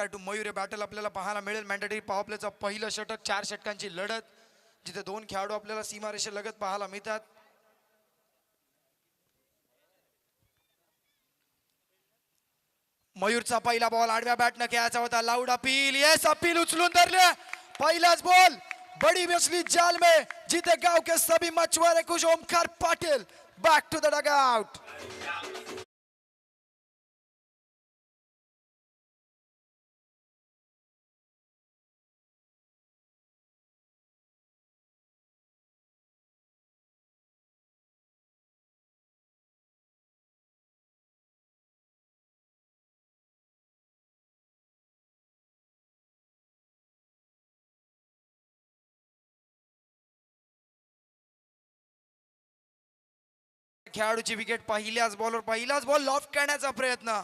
Omkar to Mayur हे battle आपल्याला पाहायला मिळेल. मॅन्डेटरी पॉवर प्लेचा पहिलं षटक, 4 षटकांची लढत, जिथे 2 खेळाडू आपल्याला सीमारेषेलगत पाहायला मिळतात. मयूरचा पहिला बॉल आडव्या बॅटनं खेळायचा होता. लाऊड अपील, येस अपील उचलून धरले. पहिलाच बॉल बड़ी मछली जाल में, जीते गांव के सभी मछुआरे खुश. Omkar Patil back to the dugout. खेळाडूची विकेट. पहिल्याच बॉल लॉफ्ट करण्याचा प्रयत्न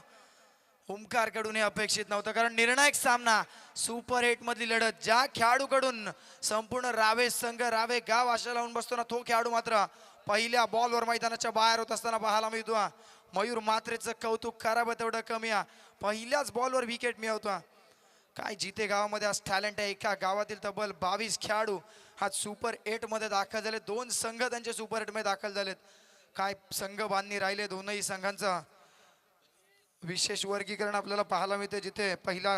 ओमकार कडून हे अपेक्षित नव्हतं, कारण निर्णायक सामना, सुपर 8 मधली लढत, ज्या खेळाडूकडून संपूर्ण रावे संघ, रावे गाव आशा लावून बसतो ना, तो खेळाडू मात्र पहिल्या बॉलवर मैदानाच्या बाहेर होत असताना पाहायला मिळतो. मयूर मात्रेचं कौतुक करावं तेवढं कमी आहे. पहिल्याच बॉलवर विकेट मिळवतो. काय जिथे गावामध्ये आज टॅलेंट आहे. एका गावातील तब्बल 22 खेळाडू आज सुपर 8 मध्ये दाखल झाले. 2 संघ त्यांचे सुपर 8 मध्ये दाखल झालेत. काय संघ बांधणी राहिले दोनही संघांचं. विशेष वर्गीकरण आपल्याला पाहायला मिळते. जिथे पहिला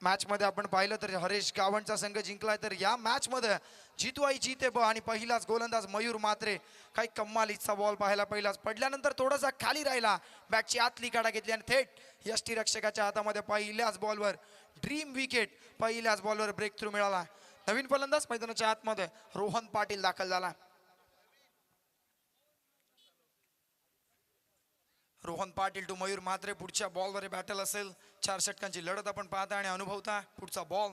मॅच मध्ये आपण पाहिलं तर हरेश गावणचा संघ जिंकलाय, तर या मॅच मध्ये जितू आई जीते ब आणि पहिलाच गोलंदाज मयूर मात्रे. काही कम्मालीचा बॉल पाहायला पहिलाच पडल्यानंतर थोडासा खाली राहिला, बॅटची आतली काढा घेतली आणि थेट यष्टीरक्षकाच्या हातामध्ये पहिल्याच बॉलवर ड्रीम विकेट. पहिल्याच बॉलवर ब्रेक थ्रू मिळाला. नवीन फलंदाज मैदानाच्या आतमध्ये रोहन पाटील दाखल झाला. रोहन पाटील टू मयूर मात्रे. पुढच्या बॉलवर बॅटल असेल. 4 षटकांची लढत आपण पाहता आणि अनुभवता. पुढचा बॉल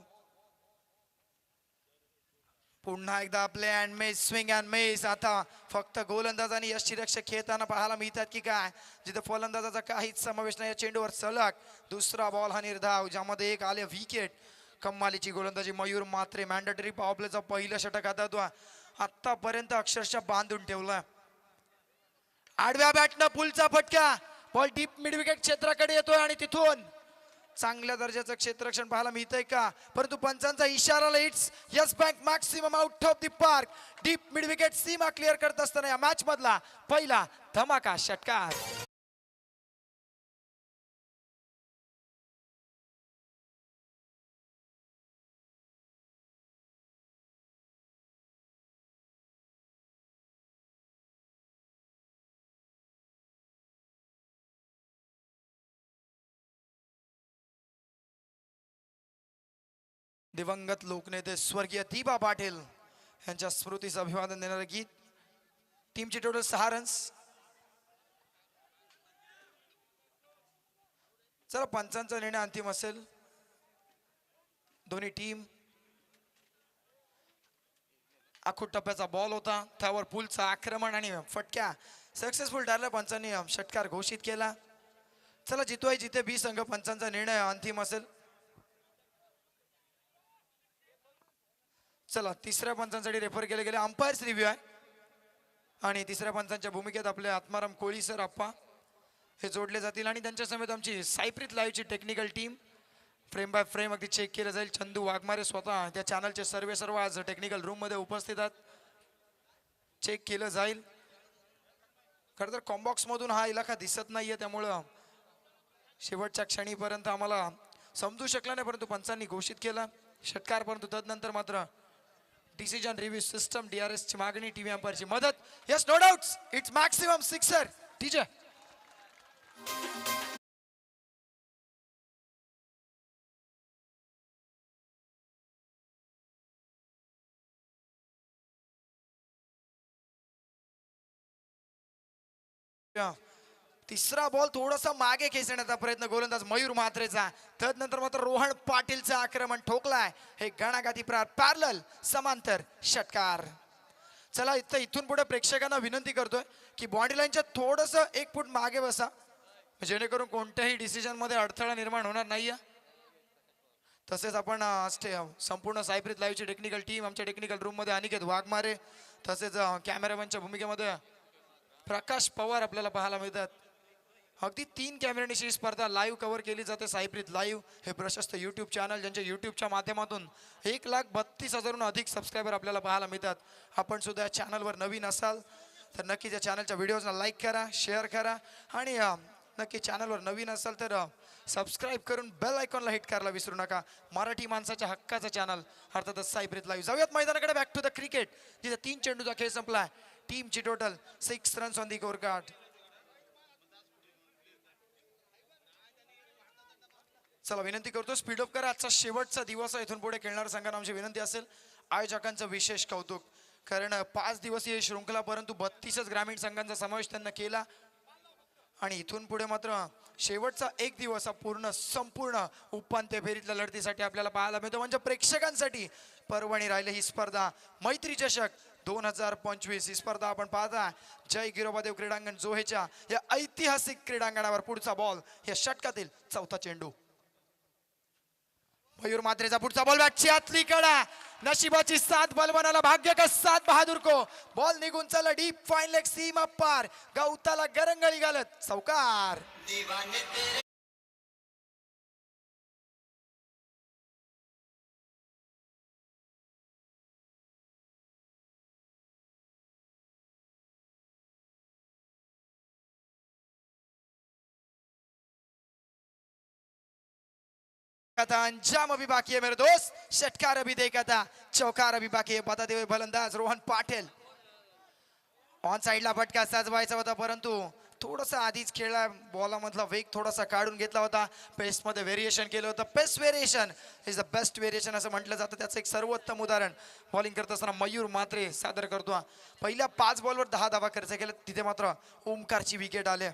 पुन्हा एकदा play and miss, swing and miss. आता फक्त गोलंदाज आणि यष्टीरक्षक खेळताना पाहायला मिळतात की काय, जिथे फलंदाजाचा काहीच समावेश नाही. या चेंडूवर सलग दुसरा बॉल हा निर्धाव, ज्यामध्ये एक आले विकेट. कम्मालीची गोलंदाजी मयूर मात्रे. मॅन्डेटरी पॉवर प्लेचा पहिलं षटक आता आतापर्यंत अक्षरशः बांधून ठेवला. आडव्या बॅटनं पुलचा फटका. बॉल डीप मिड विकेट क्षेत्राकडे येतोय आणि तिथून चांगल्या दर्जाचं क्षेत्ररक्षण पाहायला मिळतंय का, परंतु पंचांचा इशारा. It's yes bank maximum out of the park. Deep mid wicket Seema clear करत असताना या मॅच मधला पहिला धमाका षटकार. दिवंगत लोकनेते स्वर्गीय दिबा पाटील यांच्या स्मृतीचं अभिवादन देणारे गीत. टीमची टोटल 6 रन्स. चला, पंचांचा निर्णय अंतिम असेल. दोन्ही टीम. आखूड टप्प्याचा बॉल होता, त्यावर पुलचा आक्रमण आणि फटक्या सक्सेसफुल ठरल्या. पंचांनी षटकार घोषित केला. चला, जितू जिथे बी संघ. पंचांचा निर्णय अंतिम असेल. चला, तिसऱ्या पंचांसाठी रेफर केले गेले. अंपायर्स रिव्ह्यू आहे आणि तिसऱ्या पंचांच्या भूमिकेत आपले आत्माराम कोळी सर आप्पा हे जोडले जातील आणि त्यांच्या समेत आमची सायप्रीत लाईव्हची technical team. Frame by frame अगदी चेक केलं जाईल. चंदू वाघमारे स्वतः त्या चॅनलचे सर्व आज टेक्निकल रूम मध्ये उपस्थित आहेत. चेक केलं जाईल. खरं तर कॉम्बॉक्स मधून हा इलाका दिसत नाहीये, त्यामुळं शेवटच्या क्षणीपर्यंत आम्हाला समजू शकला नाही, परंतु पंचांनी घोषित केला षटकार. परंतु तदनंतर मात्र डिसिजन रिव्ह्यू सिस्टम DRS ची मागणी, टीव्ही अंपायरची मदत. Yes, no doubts, it's maximum sixer. TJ तिसरा बॉल थोडासा मागे खेचण्याचा प्रयत्न गोलंदाज मयूर मात्रेचा. तदनंतर मात्र रोहन पाटीलचं आक्रमण ठोकलाय. हे गणागाती प्रहार, पॅरलल समांतर षटकार. चला, इथून पुढे प्रेक्षकांना विनंती करतोय की बॉडी लाईनच्या थोडस 1 फूट मागे बसा, जेणेकरून कोणत्याही डिसिजन मध्ये अडथळा निर्माण होणार नाहीये. तसेच आपण संपूर्ण सायप्रीत लाईव्हची टेक्निकल टीम, आमच्या टेक्निकल रूम मध्ये अनिकेत वाघमारे, तसेच कॅमेरामॅनच्या भूमिकेमध्ये प्रकाश पवार आपल्याला पाहायला मिळतात. अगदी 3 कॅमेऱ्याची स्पर्धा लाईव्ह कव्हर केली जाते. साईप्रीत लाईव्ह हे प्रशस्त यूट्यूब चॅनल, ज्यांच्या यूट्यूबच्या माध्यमातून 1,32,000हून अधिक सबस्क्रायबर आपल्याला पाहायला मिळतात. आपण सुद्धा या चॅनलवर नवीन असाल तर नक्कीच या चॅनलच्या व्हिडिओजना लाईक करा, शेअर करा आणि नक्की चॅनलवर नवीन असाल तर सबस्क्राईब करून बेल आयकॉनला हिट करायला विसरू नका. मराठी माणसाच्या हक्काचं चॅनल अर्थातच साईप्रीत लाईव्ह. जाऊयात मैदानाकडे. बॅक टू द क्रिकेट, जिथे 3 चेंडूचा खेळ संपलाय. टीमची total 6 runs on the score card. चला विनंती करतो स्पीड अप करा. आजचा शेवटचा दिवस आहे. इथून पुढे खेळणाऱ्या संघांना आमची विनंती असेल, आयोजकांचं विशेष कौतुक, कारण 5 दिवसीय शृंखला परंतु 32च ग्रामीण संघांचा समावेश त्यांना केला आणि इथून पुढे मात्र शेवटचा एक दिवस हा पूर्ण संपूर्ण उपांत्य फेरीतल्या लढतीसाठी आपल्याला पाहायला मिळतो. म्हणजे प्रेक्षकांसाठी पर्वणी राहिले ही स्पर्धा. मैत्री चषक 2025 ही स्पर्धा आपण पाहता जय गिरोबादेव क्रीडांगण जोहेच्या या ऐतिहासिक क्रीडांगणावर. पुढचा बॉल या षटकातील चौथा चेंडू. मयूर मात्रेचा पुढचा बॉल, बॅटची आतली कडा, नशिबाची साथ बलवानाला भाग्य का साथ बहादूर को. बॉल निघून चालला डीप फाईन लेग सीमा पार, गवताला गरंगळी घालत चौकार. अंजाम अभी बाकी है मेरे दोस्त, षटकार अभी देखा था, चौकार अभी बाकी है. बताते हुए फलंदाज रोहन पाटील. ऑन साइडला फटका साजवायचा होता परंतु थोडासा आधीच खेळला, बॉलामधला वेग थोडासा काढून घेतला होता. पेस मध्ये व्हेरिएशन केलं होतं. Pace variation is the best variation असं म्हटलं जातं. त्याचं एक सर्वोत्तम उदाहरण बॉलिंग करत असताना मयूर मात्रे सादर करतो. पहिल्या 5 बॉलवर 10 धावा खर्च केला, तिथे मात्र ओमकारची विकेट आली.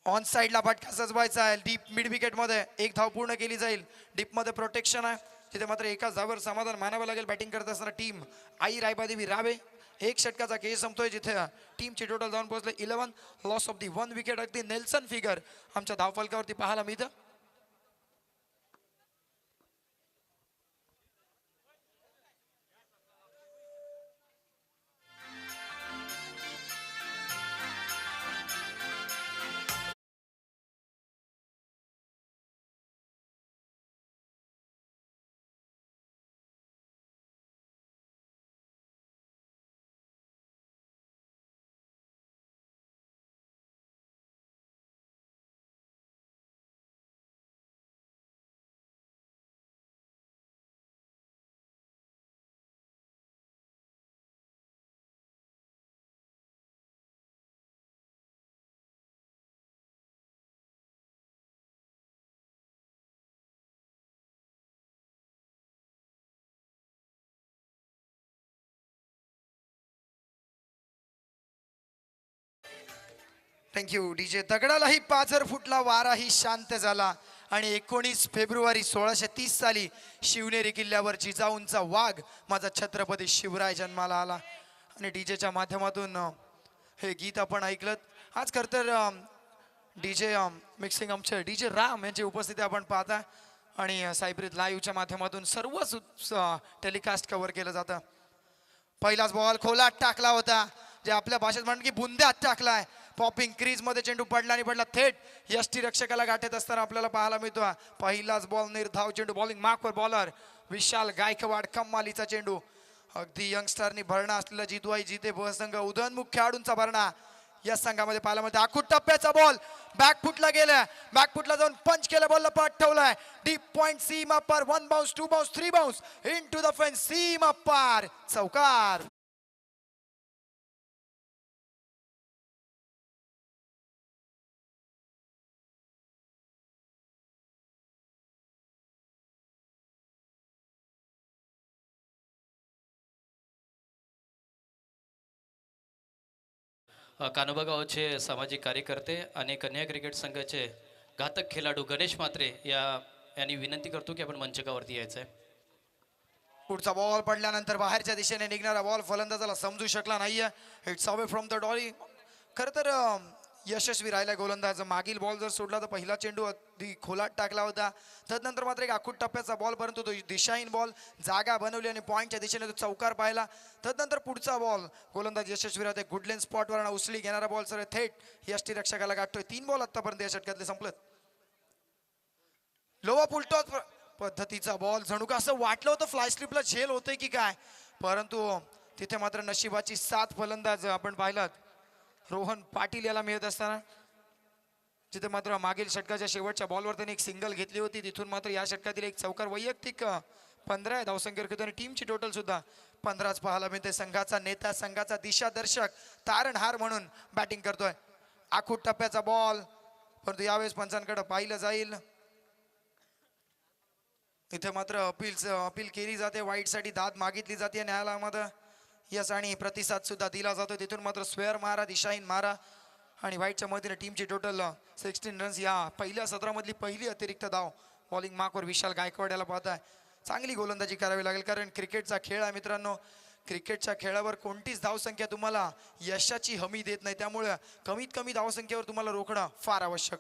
ऑन साइडला फटका सजवायचा आहे. डीप मिड विकेट मध्ये 1 धाव पूर्ण केली जाईल. डीप मध्ये प्रोटेक्शन आहे, तिथे मात्र एका धावावर समाधान मानावं लागेल. बॅटिंग करत असताना टीम आई रायबादेवी रावे. 1 षटकाचा खेळ संपतोय, जिथे टीमची टोटल जाऊन पोहोचले 11. Loss of the 1 wicket. अगदी नेल्सन फिगर आमच्या धावफलकावरती पाहायला मिळतं. Thank you DJ. दगडालाही पाझर फुटला, वाराही शांत झाला आणि 19 फेब्रुवारी 1630 साली शिवनेरी किल्ल्यावर जिजाऊंचा वाघ माझा छत्रपती शिवराय जन्माला आला. आणि डीजेच्या माध्यमातून हे गीत आपण ऐकलं. आज खरं तर डीजे मिक्सिंग आमचे डीजे राम यांची उपस्थिती आपण पाहता आणि साईप्रीत लाईव्हच्या माध्यमातून सर्वच टेलिकास्ट कव्हर केलं जातं. पहिलाच बॉल खोलात टाकला होता, जे आपल्या भाषेत म्हणून की बुंद्यात टाकलाय. पॉपिंग क्रीज मध्ये चेंडू पडला आणि पडला थेट यष्टी रक्षकाला गाठत असताना आपल्याला पाहायला मिळतो. पहिलाच बॉल निर्धाव चेंडू. बॉलिंग मार्कवर बॉलर विशाल गायकवाड. कमालीचा चेंडू. अगदी यंगस्टरनी भरणा असलेला जितवाई जिते बहुसंघ उदयोन्मुख खेळाडूंचा भरणा या संघामध्ये पाहायला मिळतो. आखूट टप्प्याचा बॉल बॅकफुटला गेला, बॅकफुटला जाऊन पंच केला, बॉलला पाठ ठेवलाय. डीप पॉइंट सीमा पार. 1 bounce, 2 bounce, 3 bounce into the fence. सीमा पार चौकार. कानोबा गावचे सामाजिक कार्यकर्ते आणि कन्या क्रिकेट संघाचे घातक खेळाडू गणेश मात्रे यांनी विनंती करतो की आपण मंचकावरती यायचंय. पुढचा बॉल पडल्यानंतर बाहेरच्या दिशेने निघणारा बॉल फलंदाजाला समजू शकला नाहीये. It's away from the Dolly. खरं तर यशस्वी राहिला गोलंदाज. मागील बॉल जर सोडला तर पहिला चेंडू अगदी खोलात टाकला होता. तदनंतर मात्र एक आखूट टप्प्याचा बॉल, परंतु तो दिशाहीन बॉल, जागा बनवली आणि पॉईंटच्या दिशेने तो चौकार पाहिला. तदनंतर पुढचा बॉल गोलंदाज यशस्वी राहते. गुडलेन स्पॉटवर उसळी घेणारा बॉल सर थेट यष्टीरक्षकाला गाठतोय. 3 बॉल आतापर्यंत या षटकातले संपलेत. लोवा पुलटॉस पद्धतीचा बॉल, जणू का असं वाटलं होतं फ्लाय स्लिपला झेल होते की काय, परंतु तिथे मात्र नशिबाची साथ फलंदाज आपण पाहिलात रोहन पाटील याला मिळत असताना. जिथे मात्र मागील षटकाच्या शेवटच्या बॉलवर त्यांनी एक सिंगल घेतली होती, तिथून मात्र या षटकातील एक चौकार. वैयक्तिक 15 धावसंख्येवर खेळतो आणि टीमची टोटल सुद्धा 15च पाहायला मिळते. संघाचा नेता, संघाचा दिशादर्शक, तारणहार म्हणून बॅटिंग करतोय. आखूट टप्प्याचा बॉल, परंतु यावेळेस पंचांकडे पाहिलं जाईल. इथे मात्र अपील केली जाते, वाईटसाठी दाद मागितली जाते न्यायालयामध्ये. यस आणि प्रतिसाद सुद्धा दिला जातो. तिथून मात्र स्क्वेअर मारा, दिशाहीन मारा आणि वाईटच्या मदतीने टीमची टोटल 16 रन्स. या पहिल्या सत्रामधली पहिली अतिरिक्त धाव बॉलिंग मार्कवर विशाल गायकवाड याला पाहताय. चांगली गोलंदाजी करावी लागेल, कारण क्रिकेटचा खेळ आहे मित्रांनो. क्रिकेटच्या खेळावर कोणतीच धावसंख्या तुम्हाला यशाची हमी देत नाही, त्यामुळे कमीत कमी धावसंख्येवर तुम्हाला रोखणं फार आवश्यक.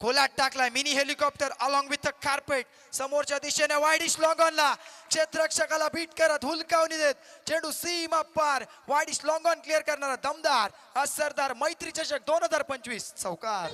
खोलात टाकलाय mini helicopter along with the carpet. समोरच्या दिशेने वाईडिश लॉंग ऑनला, क्षेत्ररक्षकाला बीट करत हुलकावणी देत चेंडू सीमा पार. वाईडिश लॉंग ऑन क्लिअर करणारा दमदार असरदार मैत्री चषक 2025 चौकार.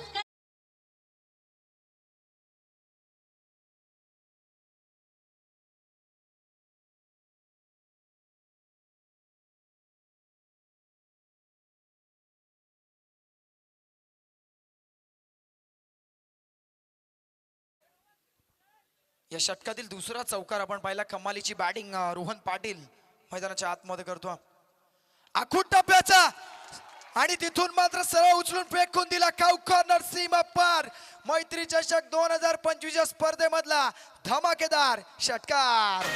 या षटकातील दुसरा चौकार आपण पाहिला. कमालीची बॅटिंग रोहन पाटील मैदानाच्या आतमध्ये करतो. आखूट टप्प्याचा आणि तिथून मात्र सरळ उचलून फेकून दिला काउ कॉर्नर सीमा पार. मैत्री चषक 2025 या स्पर्धेमधला धमाकेदार षटकार.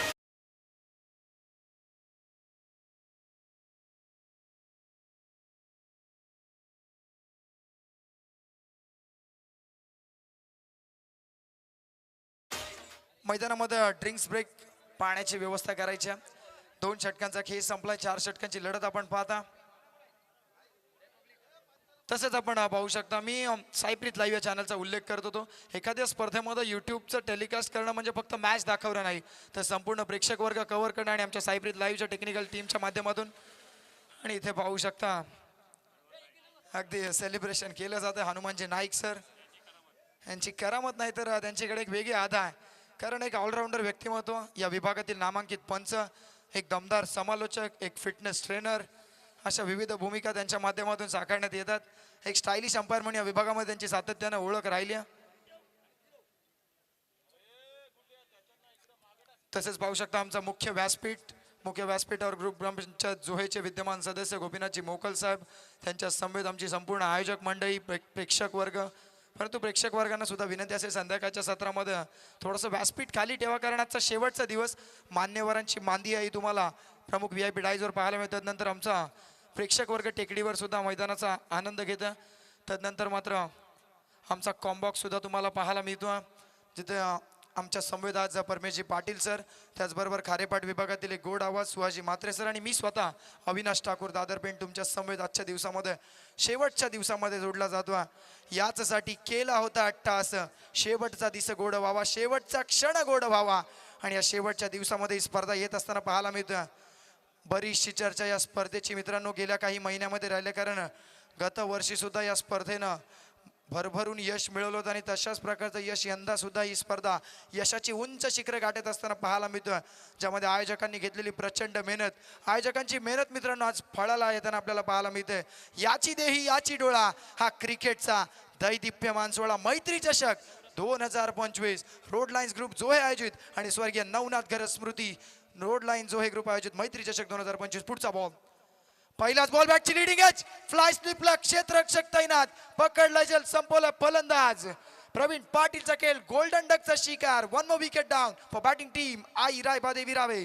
मैदानामध्ये ड्रिंक्स ब्रेक, पाण्याची व्यवस्था करायची. 2 षटकांचा खेळ संपलाय. 4 षटकांची लढत आपण पाहता. तसेच आपण पाहू शकता, मी साईप्रीत लाईव्ह या चॅनलचा उल्लेख करत होतो. एखाद्या स्पर्धेमध्ये यूट्यूबचं टेलिकास्ट करणं म्हणजे फक्त मॅच दाखवणं नाही, तर संपूर्ण प्रेक्षक वर्ग कव्हर करणं आणि आमच्या साईप्रीत लाईव्हच्या टेक्निकल टीमच्या माध्यमातून. आणि इथे पाहू शकता अगदी सेलिब्रेशन केलं जातं. हनुमानजी नाईक सर यांची करामत नाही तर त्यांच्याकडे एक वेगळी आदा आहे, कारण एक ऑलराऊंडर व्यक्तिमत्व, या विभागातील नामांकित पंच, एक दमदार समालोचक, एक फिटनेस ट्रेनर, अशा विविध भूमिका त्यांच्या माध्यमातून साकारण्यात येतात. एक स्टायलिश अंपायर म्हणून या विभागामध्ये त्यांची सातत्यानं ओळख राहिली. तसेच पाहू शकता आमचा मुख्य व्यासपीठावर ग्रुप ग्रामपंचायत जोहेचे विद्यमान सदस्य गोपीनाथजी मोकल साहेब, त्यांच्या समवेत आमची संपूर्ण आयोजक मंडळी, प्रेक्षक वर्ग. परंतु प्रेक्षक वर्गांना सुद्धा विनंती असेल, संध्याकाळच्या सत्रामध्ये थोडंसं व्यासपीठ खाली ठेवा, कारण आजचा शेवटचा दिवस. मान्यवरांची मांदी आहे तुम्हाला प्रमुख VIP डायजवर पाहायला मिळतात. नंतर आमचा प्रेक्षक वर्ग टेकडीवर सुद्धा मैदानाचा आनंद घेतं. तदनंतर मात्र आमचा कॉम्बॉक्स सुद्धा तुम्हाला पाहायला मिळतो, जिथे आमच्या संवेद परमेशजी पाटील सर, त्याचबरोबर खारेपाट विभागातील एक गोड आवाज सुहाजी म्हात्रे सर आणि मी स्वतः अविनाश ठाकूर दादरपेंट तुमच्या संवेद आजच्या दिवसामध्ये, शेवटच्या दिवसामध्ये जोडला जातो. याचसाठी केला होता अट्टास, शेवटचा दिस गोड व्हावा, शेवटचा क्षण गोड व्हावा. आणि या शेवटच्या दिवसामध्ये ही स्पर्धा येत असताना पाहायला मिळतं. बरीचशी चर्चा या स्पर्धेची मित्रांनो गेल्या काही महिन्यामध्ये राहिल्या, कारण गत वर्षी सुद्धा या स्पर्धेनं भरभरून यश मिळवलं होतं आणि तशाच प्रकारचं यश यंदा सुद्धा ही स्पर्धा यशाची उंच शिखरे गाठत असताना पाहायला मिळतं, ज्यामध्ये आयोजकांनी घेतलेली प्रचंड मेहनत, आयोजकांची मेहनत मित्रांनो आज फळाला येताना आपल्याला पाहायला मिळते. याची देही याची डोळा, हा क्रिकेटचा दैदिप्यमान सोहळा मैत्री चषक 2025 रोड लाईन्स ग्रुप जोहे आयोजित आणि स्वर्गीय नवनाथ गरज स्मृती रोड लाईन जोहे ग्रुप आयोजित मैत्री चषक 2025. पुढचा बॉल, पहिलाच बॉल, बॅकची लीडिंग एज, फ्लाय स्लिपला क्षेत्ररक्षक तैनात, पकडला जल, संपवला फलंदाज प्रवीण पाटीलचा खेळ गोल्डन डकचा शिकार. 1 more wicket down for batting team आई रायबादेवी रावे.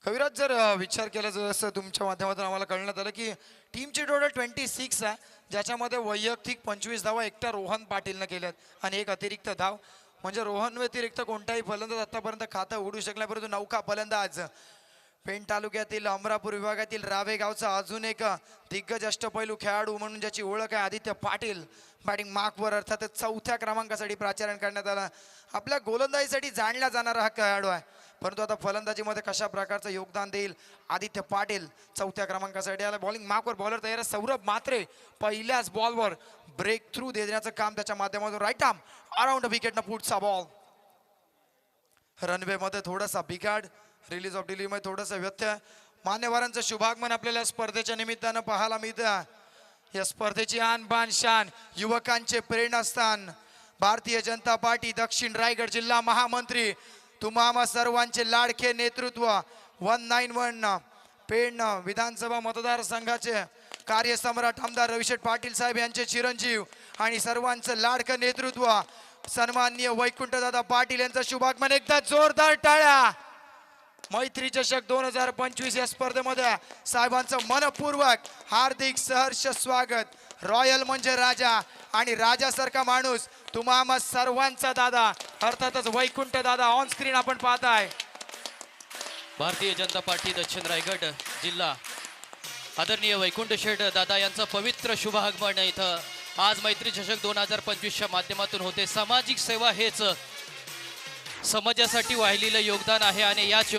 कविराज, जर विचार केला जसं तुमच्या माध्यमातून आम्हाला कळण्यात आलं की टीमची टोटल 26 आहे, ज्याच्यामध्ये वैयक्तिक 25 धावा एकटा रोहन पाटीलनं केल्यात आणि एक अतिरिक्त धाव. म्हणजे रोहन व्यतिरिक्त कोणताही फलंदाज आतापर्यंत खातं उघडू शकला, परंतु नौका फलंदाज पेण तालुक्यातील अमरापूर विभागातील रावे गावचा अजून एक दिग्गज अष्टपैलू खेळाडू म्हणून ज्याची ओळख आहे आदित्य पाटील, बॅटिंग मार्कवर अर्थातच 4थ्या क्रमांकासाठी प्राचारण करण्यात आला. आपल्या गोलंदाजीसाठी जाणला जाणारा हा खेळाडू आहे, परंतु आता फलंदाजीमध्ये कशा प्रकारचं योगदान देईल आदित्य पाटील 4थ्या क्रमांकासाठी आला. बॉलिंग मार्कवर बॉलर तयार आहे सौरभ मात्रे, पहिल्याच बॉलवर ब्रेक थ्रू देण्याचं काम त्याच्या माध्यमातून. राईट आर्म अराउंड विकेटनं पुढचा बॉल. रनवे मध्ये थोडासा बिघाड, रिलीज ऑफ डिलीव्हरी मध्ये थोडासा व्यत्यय. मान्यवरांचं शुभागमन आपल्याला स्पर्धेच्या निमित्तानं पाहायला मिळतं. या स्पर्धेची आन बान शान, युवकांचे प्रेरणास्थान, भारतीय जनता पार्टी दक्षिण रायगड जिल्हा महामंत्री, तुम्हा सर्वांचे लाडके नेतृत्व 191 पेण विधानसभा मतदारसंघाचे कार्यसम्राट आमदार रविशेठ पाटील साहेब यांचे चिरंजीव आणि सर्वांचं लाडकं नेतृत्व सन्माननीय वैकुंठदादा पाटील यांचं शुभागमन. एकदा जोरदार टाळ्या. मैत्री चषक 2025 या स्पर्धेमध्ये साहेबांचं मनपूर्वक हार्दिक सहर्ष स्वागत. रॉयल म्हणजे राजा आणि राजासारखा माणूस तुम्हा सर्वांचा दादा अर्थातच वैकुंठ दादा ऑन स्क्रीन आपण पाहताय. भारतीय जनता पार्टी दक्षिण रायगड जिल्हा आदरणीय वैकुंठ शेठ दादा यांचं पवित्र शुभागमन इथं आज मैत्री चषक 2025च्या माध्यमातून होते. सामाजिक सेवा हेच समाजासाठी वाहिलेलं योगदान आहे आणि याच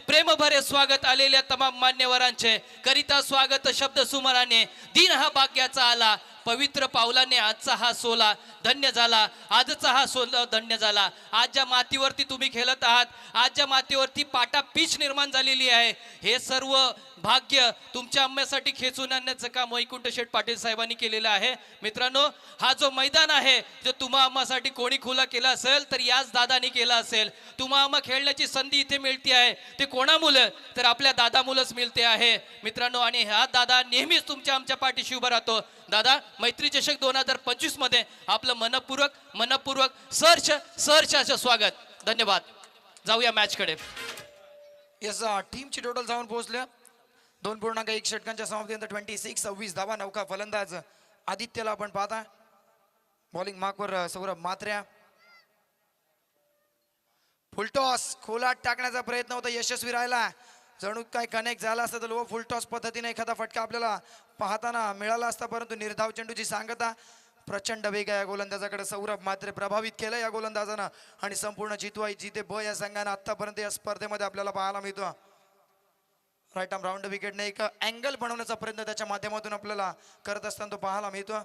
प्रेम भरे स्वागत आलेल्या तमाम मान्यवरांचे करिता स्वागत शब्द सुमराने. दिन हा भाग्याचा आला, पवित्र पावलाने आजचा हा सोला धन्य झाला, आजचा हा सोला धन्य झाला. आज ज्या मातीवरती तुम्ही खेळत आहात, आज ज्या मातीवरती पाटा पीच निर्माण झालेली आहे, हे सर्व भाग्य तुमच्या आंब्यासाठी खेचून आणण्याचं काम वैकुंठ शेठ पाटील साहेबांनी केलेलं आहे. मित्रांनो, हा जो मैदान आहे जो तुम्हा आम्हासाठी कोणी खुला केला असेल तर याच दादानी केला असेल. तुम्हा आम्हा खेळण्याची संधी इथे मिळते आहे ते कोणामुळे तर आपल्या दादामुळेच मिळते आहे मित्रांनो. आणि हा दादा नेहमीच तुमच्या आमच्या पाठीशी उभा राहतो. दादा, मैत्री चषक 2025 मध्ये आपलं मनपूर्वक सहर्ष असं स्वागत. धन्यवाद. जाऊया मॅच कडे. यस, टीमची टोटल जाऊन पोहोचल्या 2.1 षटकांच्या समाप्तीनंतर 26 धावा. नौका फलंदाज आदित्यला आपण पाहता. बॉलिंग मार्कवर सौरभ मात्र्या. फुलटॉस खोलात टाकण्याचा प्रयत्न होता, यशस्वी राहिला. जणू काय कनेक्ट झाला असता तर लो फुलटॉस पद्धतीने एखादा फटका आपल्याला पाहताना मिळाला असता, परंतु निर्धाव चेंडूची सांगता. प्रचंड वेग आहे या गोलंदाजाकडे. सौरभ मात्रे प्रभावित केलं या गोलंदाजानं आणि संपूर्ण जिते ब या संघानं आतापर्यंत या स्पर्धेमध्ये आपल्याला पाहायला मिळतो. राईट आर्म राऊंड विकेटने एक अँगल बनवण्याचा प्रयत्न त्याच्या माध्यमातून आपल्याला करत असताना तो पाहायला मिळतो.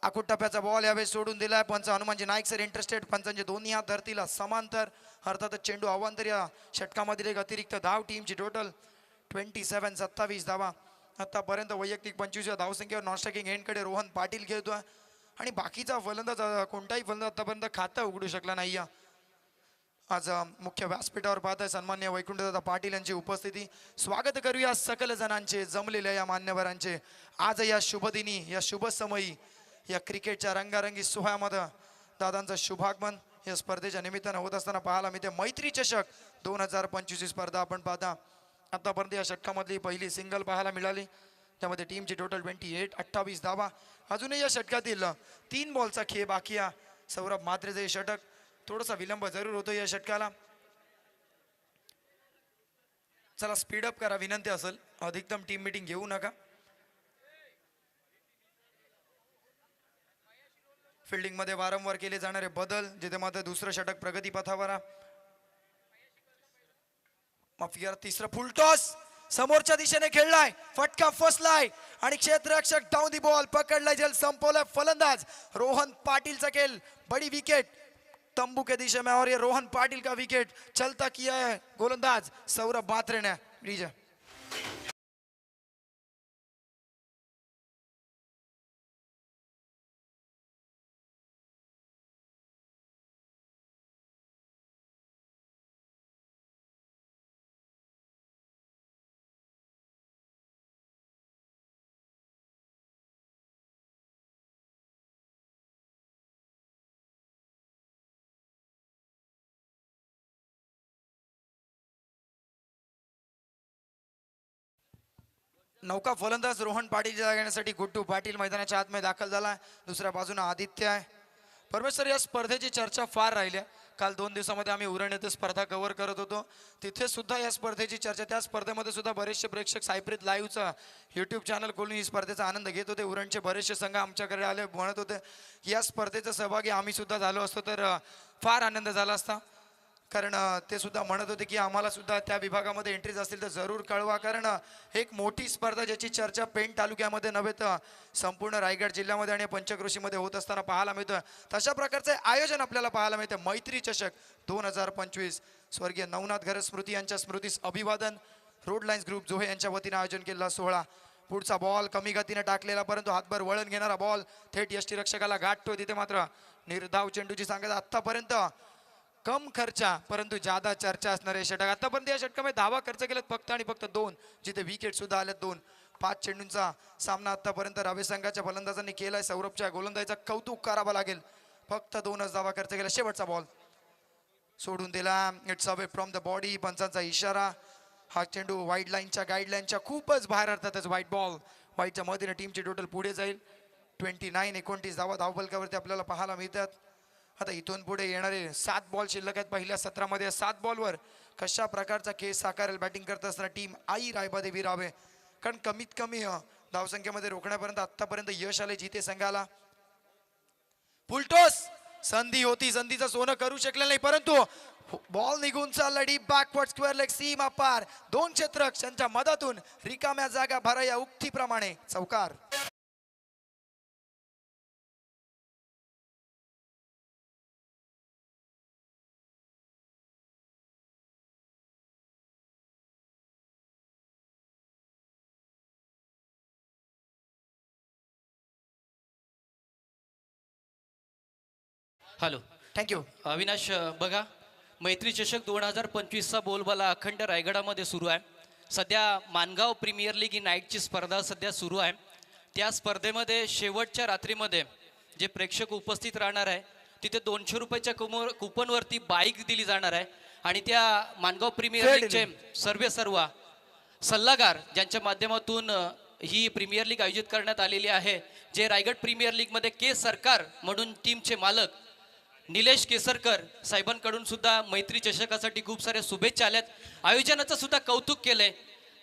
आखूट टप्प्याचा बॉल यावेळी सोडून दिलाय. पंच हनुमानजी नाईक सर इंटरेस्टेड. पंचांचे दोन्ही हात धरतीला समांतर. अर्थातच चेंडू अवांतर. या षटकामधील एक अतिरिक्त धाव. टीमची टोटल 27 धावा. आतापर्यंत वैयक्तिक 25 धावसंख्येवर नॉनस्ट्रायकिंग एंडकडे रोहन पाटील खेळतोय आणि बाकीचा फलंदाज कोणताही फलंदाज आतापर्यंत खातं उघडू शकला नाही. आज मुख्य व्यासपीठावर पाहताय सन्मान्य वैकुंठदादा पाटील यांची उपस्थिती. स्वागत करूया सकल जणांचे, जमलेल्या या मान्यवरांचे. आज या शुभदिनी, या शुभ समयी, या क्रिकेटच्या रंगारंगी सोहळ्यामध्ये दादांचं शुभागमन या स्पर्धेच्या निमित्तानं होत असताना पाहायला मिळते. मैत्री चषक 2025 स्पर्धा आपण पाहता. आतापर्यंत या षटकामधली पहिली सिंगल पाहायला मिळाली, त्यामध्ये टीमची टोटल 28 धावा. अजूनही या षटकातील 3 बॉलचा खेळ बाकी आहे. सौरभ मात्रेचं हे षटक थोडासा विलंब जरूर होतो या षटकाला. चला स्पीडअप करा, विनंती असेल. अधिकतम टीम मीटिंग घेऊ नका. फिल्डिंग मध्ये वारंवार केले जाणारे बदल, जिथे मात्र दुसरं षटक प्रगती पथावर. माफिया तिसरं फुल टॉस समोरच्या दिशेने खेळलाय, फटका फसलाय आणि क्षेत्ररक्षक डाऊन दी बॉल पकडलाय, जेल संपवलाय. फलंदाज रोहन पाटिलचा खेळ, बड़ी विकेट तंबू के दिशे में और ये रोहन पाटिल का विकेट चलता किया है गोलंदाज सौरभ बात्रे ने. विजय नौका फलंदाज रोहन पाटील जागण्यासाठी गुड्डू पाटील मैदानाच्या आतमध्ये दाखल झाला. दुसऱ्या बाजूने आदित्य आहे. परमेश्वर, या स्पर्धेची चर्चा फार राहिली. काल 2 दिवसामध्ये आम्ही उरण येथे स्पर्धा कव्हर करत होतो, तिथे सुद्धा या स्पर्धेची चर्चा. त्या स्पर्धेमध्ये सुद्धा बरेचसे प्रेक्षक सायप्रीत लाईव्हचा युट्यूब चॅनल खोलून ही स्पर्धेचा आनंद घेत होते. उरणचे बरेचसे संघ आमच्याकडे आले, म्हणत होते की या स्पर्धेचा सहभागी आम्ही सुद्धा झालो असतो तर फार आनंद झाला असता. कारण ते सुद्धा म्हणत होते की आम्हाला सुद्धा त्या विभागामध्ये एंट्रीज असतील तर जरूर कळवा. कारण एक मोठी स्पर्धा ज्याची चर्चा पेण तालुक्यामध्ये नव्हे तर संपूर्ण रायगड जिल्ह्यामध्ये आणि पंचक्रोशीमध्ये होत असताना पाहायला मिळतं. तशा प्रकारचे आयोजन आपल्याला पाहायला मिळते. मैत्री चषक 2025 स्वर्गीय नवनाथ घरे स्मृती यांच्या स्मृतीस अभिवादन. रोड लाईन्स ग्रुप जोहे यांच्या वतीने आयोजन केलेला सोहळा. पुढचा बॉल कमी गतीने टाकलेला, परंतु हातभर वळण घेणारा बॉल थेट यष्टीरक्षकाला गाठतो. तिथे मात्र निर्धाव चेंडूची सांगत आतापर्यंत कम खर्चा परंतु ज्यादा चर्चा असणारे षटक. आतापर्यंत या षटकामध्ये धावा खर्च केलेत फक्त आणि फक्त 2, जिथे विकेट सुद्धा आल्यात 2. 5 चेंडूंचा सामना आतापर्यंत रावे संघाच्या फलंदाजांनी केलाय. सौरभच्या गोलंदाजीचा कौतुक करावं लागेल. फक्त 2च धावा खर्च केला. शेवटचा बॉल सोडून दिला. It's away from the body. पंचांचा इशारा. हा चेंडू वाईड लाईनच्या गाईडलाईनच्या खूपच बाहेर, अर्थातच वाईट बॉल. वाईटच्या मदतीने टीमची टोटल पुढे जाईल. 29-29 धावा धावफलकावरती आपल्याला पाहायला मिळतात. आता इथून पुढे येणारे 7 बॉल शिल्लक आहेत पहिल्या सत्रामध्ये. 7 बॉलवर कशा प्रकारचा केस साकारेल बॅटिंग करत असताना टीम आई रायबादेवी रावे. कारण कमीत कमी धावसंख्येमध्ये रोखण्यापर्यंत आतापर्यंत यश आले जिथे संघाला. फुलटॉस संधी होती, संधीचं सोनं करू शकले नाही, परंतु बॉल निघून चालला डीप बॅकवर्ड स्क्वेअर लेग सीमा पार. 2 क्षेत्ररक्षकांच्या मदतून रिकाम्या जागा भरा या उक्तीप्रमाणे चौकार. Hello, thank you. अविनाश, बघा मैत्री चषक 2025चा बोलबाला अखंड रायगडामध्ये सुरू आहे. सध्या मानगाव प्रीमियर लीग ही नाईटची स्पर्धा सध्या सुरू आहे. त्या स्पर्धेमध्ये शेवटच्या रात्रीमध्ये जे प्रेक्षक उपस्थित राहणार आहे तिथे 200 रुपयाच्या कुपनवरती बाईक दिली जाणार आहे. आणि त्या मानगाव प्रीमियर लीगचे सर्व सल्लागार ज्यांच्या माध्यमातून ही प्रीमियर लीग आयोजित करण्यात आलेली आहे, जे रायगड प्रीमियर लीगमध्ये के सरकार म्हणून टीमचे मालक निलेश केसरकर साहेबांकडून सुद्धा मैत्री चषकासाठी खूप साऱ्या शुभेच्छा आल्यात. आयोजनाचं सुद्धा कौतुक केलंय.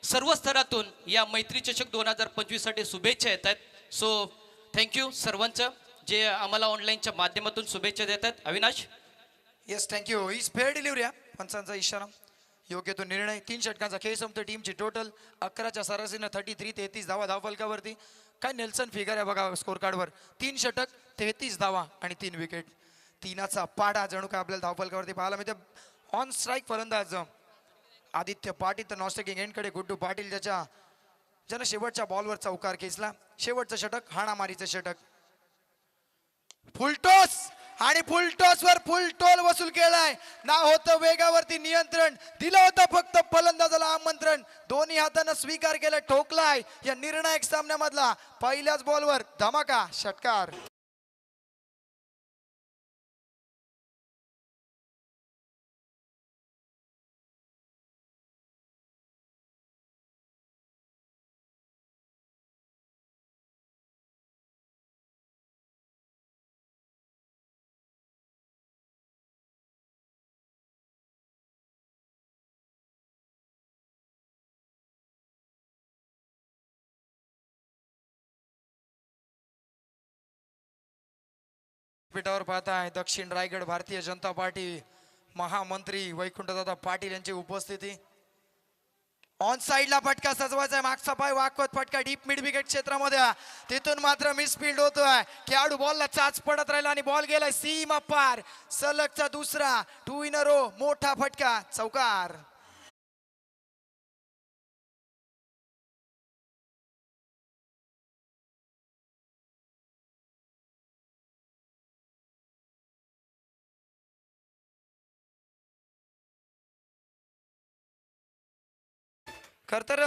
सर्व स्तरातून या मैत्री चषक 2025 साठी शुभेच्छा येत आहेत. सो थँक्यू सर्वांचं जे आम्हाला ऑनलाईनच्या माध्यमातून शुभेच्छा देत आहेत. Avinash. Yes, thank you. Is fair delivery. पंचांचा इशारा, योग्य तो निर्णय. 3 षटकांचा खेळ संपतो. टीमची टोटल 11च्या सरासरीनं 33 धावा धावफलकावरती. काय नेल्सन फिगर आहे बघा स्कोर कार्डवर. 3 षटक 33 धावा आणि 3 विकेट. 3चा पाडा जणू काय आपल्याला धावफलकावरती पाहायला मिळते. ऑन स्ट्राईक फलंदाज आदित्य पाटील, तर नॉस्टेकिंग एंडकडे गुड्डू पाटील ज्यानं शेवटच्या बॉलवर चौकार खेचला. शेवटचं षटक हाणामारीचं षटक. फुलटॉस आणि फुलटॉसवर फुल टोल वसूल केलाय. ना होतं वेगावरती नियंत्रण, दिलं होतं फक्त फलंदाजाला आमंत्रण. दोन्ही हातानं स्वीकार केलं, ठोकलाय या निर्णायक सामन्यामधला पहिल्याच बॉलवर धमाका षटकार. पीठावर पाहताय दक्षिण रायगड भारतीय जनता पार्टी महामंत्री वैकुंठदादा पाटील यांची उपस्थिती. ऑन साइडला फटका सजवायचा आहे, मागचा पाय वाकवत फटका डीप मिड विकेट क्षेत्रामध्ये, तिथून मात्र मिसफिल्ड होतोय. खेळाडू बॉलला चाच पडत राहिला आणि बॉल गेलाय सीमा पार. सलगचा दुसरा 2 इन अ रो, मोठा फटका, चौकार. खर तर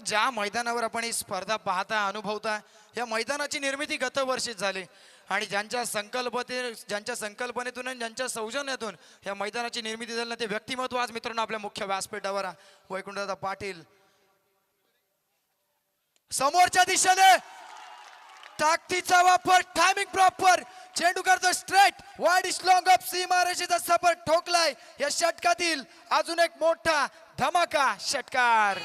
ज्या मैदानावर आपण ही स्पर्धा पाहता अनुभवता, या मैदानाची निर्मिती गत वर्षीच झाली आणि ज्यांच्या संकल्पनेतून आणि ज्यांच्या सौजन्यातून या मैदानाची निर्मिती झाली ना, ते व्यक्तिमत्व आज मित्रांनो आपल्या मुख्य व्यासपीठावर वैकुंठदादा पाटील. समोरच्या दिशेने ताकदीचा वापर, टायमिंग प्रॉपर, चेंडू करतो स्ट्रेट वाईड लॉंग अप, सीमारेषेचा सपर ठोकलाय. या षटकातील अजून एक मोठा धमाका षटकार.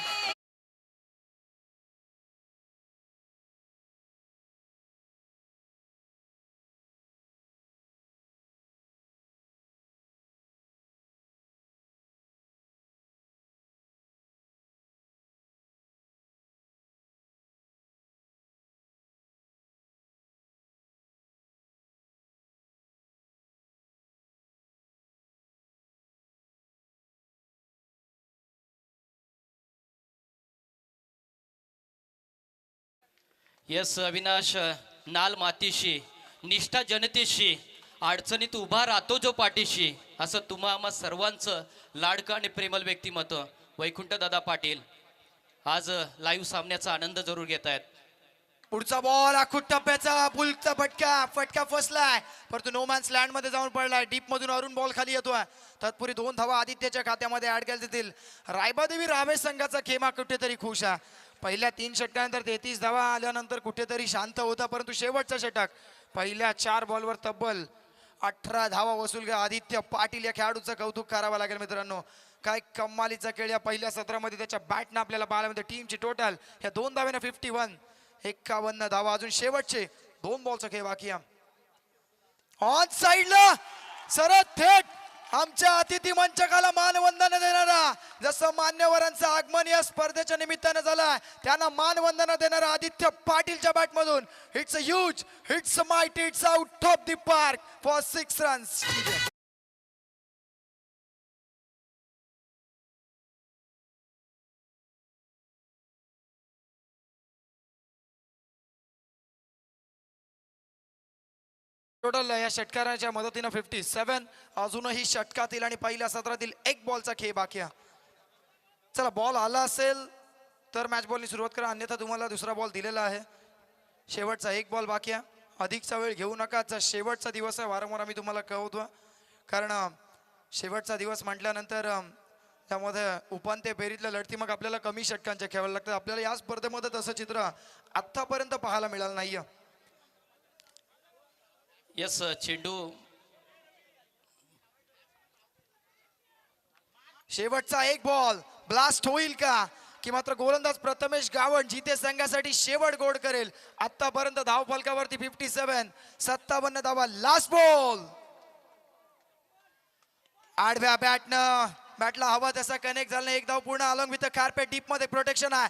यस अविनाश, नाल मातीशी निष्ठा जनतेशी, अडचणीत उभा राहतो जो पाठीशी, असं तुम्हा आम्हा सर्वांचं लाडकं आणि प्रेमल व्यक्तिमत्व वैकुंठदादा पाटील आज लाईव्ह सामन्याचा आनंद जरूर घेत आहेत. पुढचा बॉल आखूट टप्प्याचा, बुलचा फटका फसलाय, परंतु नोमॅन्स लँड मध्ये जाऊन पडलाय. डीप मधून अरुण बॉल खाली येतोय. तत्पूर्वी 2 धावा आदित्यच्या खात्यामध्ये ऍड केल्या जातील. रायबादेवी रावे संघाचा खेमा कुठेतरी खुश आहे. पहिल्या 3 षटकानंतर 33 धावा आल्यानंतर कुठेतरी शांत होता, परंतु शेवटचा षटक पहिल्या 4 बॉलवर तब्बल 18 धावा वसूल केल्या. आदित्य पाटील या खेळाडूचं कौतुक करावं लागेल मित्रांनो. काय कमालीचा खेळ या पहिल्या सत्रामध्ये त्याच्या बॅटनं आपल्याला पाहायला मिळते. टीमची टोटल या 2 धाव्यानं 51, 51 धावा. अजून शेवटचे 2 बॉलचा खेळ बाकी आहे. ऑन साइडला सरळ थेट आमच्या अतिथी मंचकाला मानवंदन देणारा, जसं मान्यवरांचं आगमन या स्पर्धेच्या निमित्तानं झालं, त्यांना मानवंदन देणारा आदित्य पाटीलच्या बॅटमधून it's a huge, it's a mighty, it's out of the park for 6 runs. Total या षटकाराच्या मदतीनं 57. अजूनही षटकातील आणि पहिल्या सत्रातील 1 बॉलचा खेळ बाकी आहे. चला, बॉल आला असेल तर मॅच बॉलनी सुरुवात करा, अन्यथा तुम्हाला दुसरा बॉल दिलेला आहे. शेवटचा 1 बॉल बाकी आहे. अधिकचा वेळ घेऊ नका. शेवटचा दिवस आहे, वारंवार आम्ही तुम्हाला कळवतो, कारण शेवटचा दिवस म्हटल्यानंतर त्यामध्ये उपांत्य फेरीतल्या लढती मग आपल्याला कमी षटकांच्या खेळायला लागतात. आपल्याला या स्पर्धेमध्ये तसं चित्र आतापर्यंत पाहायला मिळालं नाहीये. यस, चेंडू शेवटचा 1 बॉल ब्लास्ट होईल का, की मात्र गोलंदाज प्रथमेश गावण जिथे संघासाठी शेवट गोड करेल. आतापर्यंत धाव फलकावरती 57, 57 धावा. लास्ट बॉल आडव्या बॅटला हवा तसा कनेक्ट झाला. 1 धाव पूर्ण. अलॉंग विथ कार्पेट डीप मध्ये प्रोटेक्शन आहे.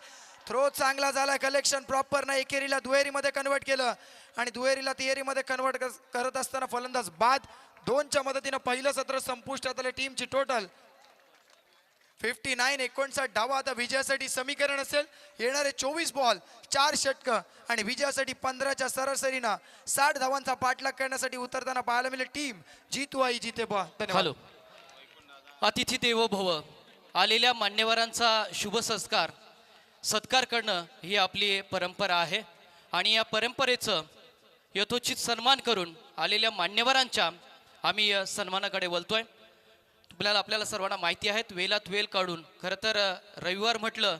थ्रो चांगला झाला. कलेक्शन प्रॉपर नाही. एकेरीला दुहेरीमध्ये कन्वर्ट केलं आणि दुहेरीला तिहेरीमध्ये कन्वर्ट करत असताना फलंदाज बाद. 2च्या मदतीनं पहिलं सत्र संपुष्टात आलं. टीमची टोटल 59, 59 धावा. आता विजयासाठी समीकरण असेल येणारे 24 बॉल 4 षटकं आणि विजयासाठी 15च्या सरासरीनं 60 धावांचा पाठलाग करण्यासाठी उतरताना पाहायला मिळेल टीम जीतू आई जिते बा. हॅलो, अतिथी देवो भव. आलेल्या मान्यवरांचा शुभ सत्कार करणं ही आपली परंपरा आहे आणि या परंपरेचं यथोचित सन्मान करून आलेल्या मान्यवरांच्या आम्ही सन्मानाकडे वळतोय. आपल्याला सर्वांना माहिती आहे, वेलात वेल काढून, खरं तर रविवार म्हटलं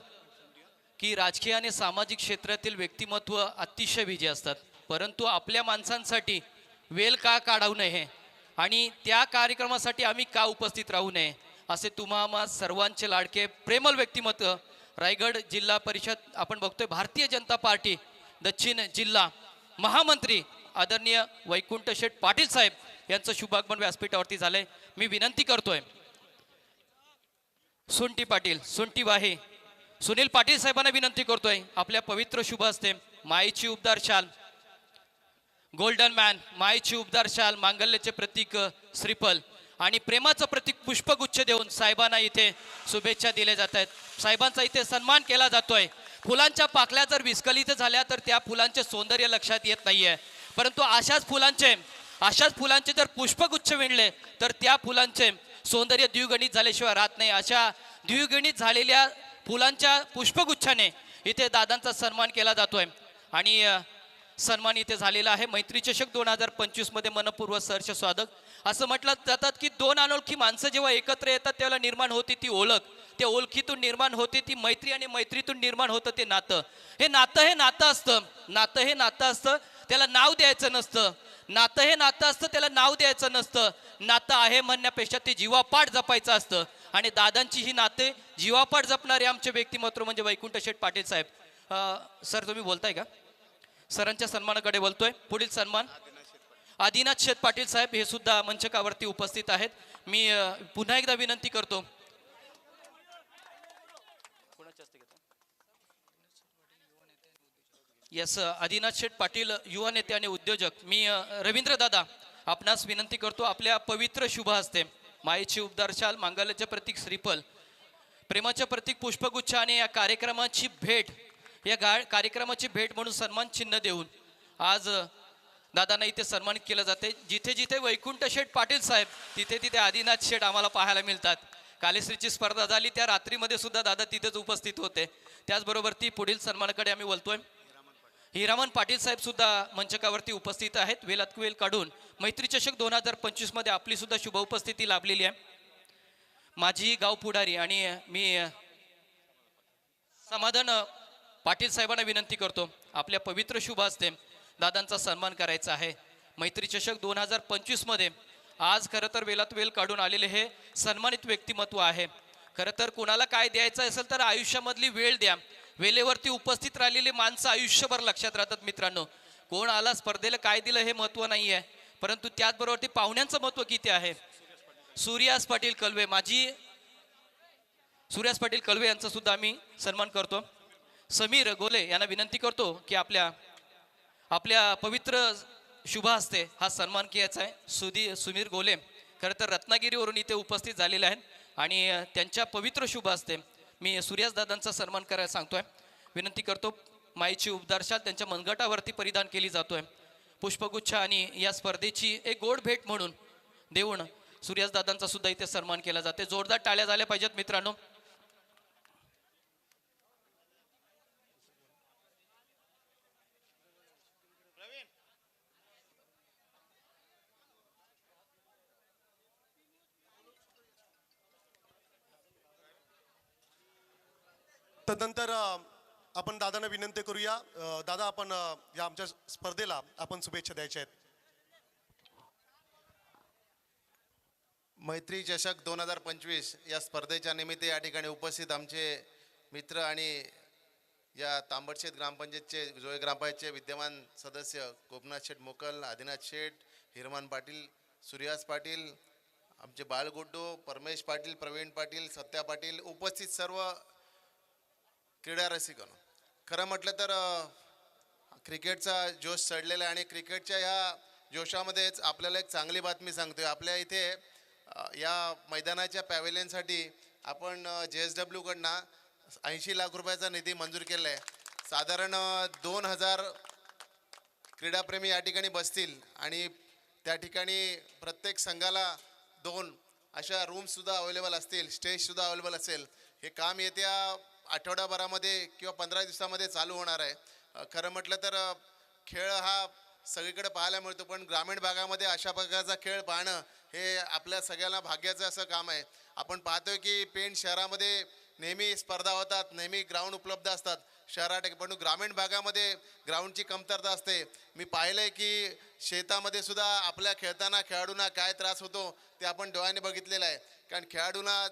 की राजकीय आणि सामाजिक क्षेत्रातील व्यक्तिमत्व अतिशय विजय असतात, परंतु आपल्या माणसांसाठी वेल का काढू नये आणि त्या कार्यक्रमासाठी आम्ही का उपस्थित राहू नये, असे तुम्हा सर्वांचे लाडके प्रेमल व्यक्तिमत्व रायगड जिल्हा परिषद आपण बघतोय भारतीय जनता पार्टी दक्षिण जिल्हा महामंत्री आदरणीय वैकुंठ शेठ पाटील साहेब यांचं शुभागमन व्यासपीठावरती झालंय. मी विनंती करतोय सुंटी पाटील, सुंटी वाहे, सुनील पाटील साहेबांना विनंती करतोय आपल्या पवित्र शुभ हस्ते माईची उबदार शाल, गोल्डन मॅन, माईची उबदार शाल, मांगल्याचे प्रतीक श्रीफल आणि प्रेमाचं प्रतीक पुष्पगुच्छ देऊन साहेबांना इथे शुभेच्छा दिल्या जात आहेत. साहेबांचा इथे सन्मान केला जातोय. फुलांच्या पाकल्या जर विस्कलित झाल्या तर त्या फुलांचे सौंदर्य लक्षात येत नाहीये, परंतु अशाच फुलांचे जर पुष्पगुच्छ विणले तर त्या फुलांचे सौंदर्य द्विगुणित झाल्याशिवाय राहत नाही. अशा द्विगुणित झालेल्या फुलांच्या पुष्पगुच्छाने इथे दादांचा सन्मान केला जातोय आणि सन्मान इथे झालेला आहे. मैत्री चषक 2025 मध्ये मनपूर्वक सहर्ष स्वागत. असं म्हटलं जातात की दोन अनोळखी माणसं जेव्हा एकत्र येतात त्याला निर्माण होती ती ओळख, त्या ओळखीतून निर्माण होते ती मैत्री आणि मैत्रीतून निर्माण होतं ते नातं. हे नातं असतं, त्याला नाव द्यायचं नसतं. त्याला नाव द्यायचं नसतं. नातं आहे म्हणण्यापेक्षा ते जीवापाड जपायचं असतं आणि दादांची ही नाते जीवापाड जपणारे आमचे व्यक्तिमत्व म्हणजे वैकुंठ शेठ पाटील साहेब. सर तुम्ही बोलताय का? सरांच्या सन्मानाकडे बोलतोय. पुढील सन्मान आदिनाथ शेठ पाटील साहेब हे सुद्धा मंचकावरती उपस्थित आहेत. मी पुन्हा एकदा विनंती करतो. यस, आदिनाथ शेठ पाटील युवा नेते आणि उद्योजक. मी रवींद्र दादा आपणास विनंती करतो आपल्या पवित्र शुभ हस्ते मायेची उबदार शाल, मांगल्याचे प्रतीक श्रीफल, प्रेमाचे प्रतीक पुष्पगुच्छ आणि या कार्यक्रमाची भेट म्हणून सन्मान चिन्ह देऊन आज दादांना इथे सन्मानित केलं जाते. जिथे जिथे वैकुंठ शेठ पाटील साहेब तिथे तिथे आदिनाथ शेठ आम्हाला पाहायला मिळतात. कालेश्रीची स्पर्धा झाली त्या रात्रीमध्ये सुद्धा दादा तिथेच उपस्थित होते. त्याचबरोबर ती पुढील सन्मानाकडे आम्ही बोलतोय. हिरामन पाटील साहेब सुद्धा मंचकावरती उपस्थित आहेत. वेलात वेल काढून मैत्री चषक 2025 मध्ये आपली सुद्धा शुभ उपस्थिती लाभलेली आहे. माझी गाव पुढारी आणि मी समाधान पाटील साहेबांना विनंती करतो आपल्या पवित्र शुभ हस्ते दादांचा सन्मान करायचा आहे. मैत्री चषक 2025 मध्ये आज खरं तर वेलात वेल काढून आलेले हे सन्मानित व्यक्तिमत्व आहे. खरं तर कोणाला काय द्यायचं असेल तर आयुष्यामधली वेळ द्या. वेळेवरती उपस्थित राहिलेले माणसं आयुष्यभर लक्षात राहतात. मित्रांनो, कोण आला स्पर्धेला काय दिलं हे महत्व नाही आहे, परंतु त्याचबरोबर ते पाहुण्यांचं महत्व किती आहे. सूर्यास पाटील कळवे यांचा सुद्धा आम्ही सन्मान करतो. समीर गोले यांना विनंती करतो की आपल्या पवित्र शुभ हस्ते हा सन्मान केला आहे. सुमीर गोले खरं तर रत्नागिरीवरून इथे उपस्थित झालेले आहेत आणि त्यांच्या पवित्र शुभ हस्ते मी सूर्यास दादांचा सन्मान करायला सांगतोय. विनंती करतो माईची उबदार शाल त्यांच्या मनगटावरती परिधान केली जातोय. पुष्पगुच्छ आणि या स्पर्धेची एक गोड भेट म्हणून देऊन सूर्यास दादांचा सुद्धा इथे सन्मान केला जाते. जोरदार टाळ्या झाल्या पाहिजेत मित्रांनो. तदनंतर आपण दादांना विनंती करूया. दादा आपण या आमच्या स्पर्धेला आपण शुभेच्छा द्यायच्या आहेत. मैत्री चषक 2025 या स्पर्धेच्या निमित्त या ठिकाणी उपस्थित आमचे मित्र आणि या तांबडशेत ग्रामपंचायतचे जोय ग्रामपंचायतचे विद्यमान सदस्य गोपनाथ शेठ मोकल, आदिनाथ शेठ, हिरमान पाटील, सूर्यास पाटील, आमचे बाळगुड्डू, परमेश पाटील, प्रवीण पाटील, सत्या पाटील, उपस्थित सर्व क्रीडा रसिकांनो, खरं म्हटलं तर क्रिकेटचा जोश चढलेला आहे आणि क्रिकेटच्या ह्या जोशामध्येच आपल्याला एक चांगली बातमी सांगतोय. आपल्या इथे या मैदानाच्या पॅव्हेलियनसाठी आपण JSW कडनं 80 लाख रुपयाचा निधी मंजूर केला आहे. साधारण 2000 क्रीडाप्रेमी या ठिकाणी बसतील आणि त्या ठिकाणी प्रत्येक संघाला 2 अशा रूम्ससुद्धा अवेलेबल असतील, स्टेजसुद्धा अवेलेबल असेल. हे काम येत्या आठवड्याभरामध्ये किंवा 15 दिवसामध्ये चालू होणार आहे. खरं म्हटलं तर खेळ हा सगळीकडे पाहायला मिळतो, पण ग्रामीण भागामध्ये अशा प्रकारचा खेळ पाहणं हे आपल्या सगळ्यांना भाग्याचं असं काम आहे. आपण पाहतोय की पेण शहरामध्ये नेहमी स्पर्धा होतात, नेहमी ग्राउंड उपलब्ध असतात शहरात, पण ग्रामीण भागामध्ये ग्राउंडची कमतरता असते. मी पाहिलंय की शेतामध्ये सुद्धा आपल्या खेळाडूंना काय त्रास होतो ते आपण डोळ्याने बघितलेलं आहे. कारण खेळाडूंना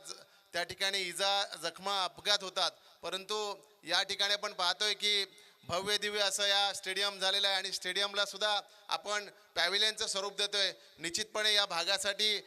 त्या ठिकाणी इजा, जखमा, अपघात होतात, परंतु या ठिकाणी आपण पाहतोय की भव्य दिव्य असं या स्टेडियम झालेलं आहे आणि स्टेडियमला सुद्धा आपण पॅव्हिलियनचं स्वरूप देतोय. निश्चितपणे या भागासाठी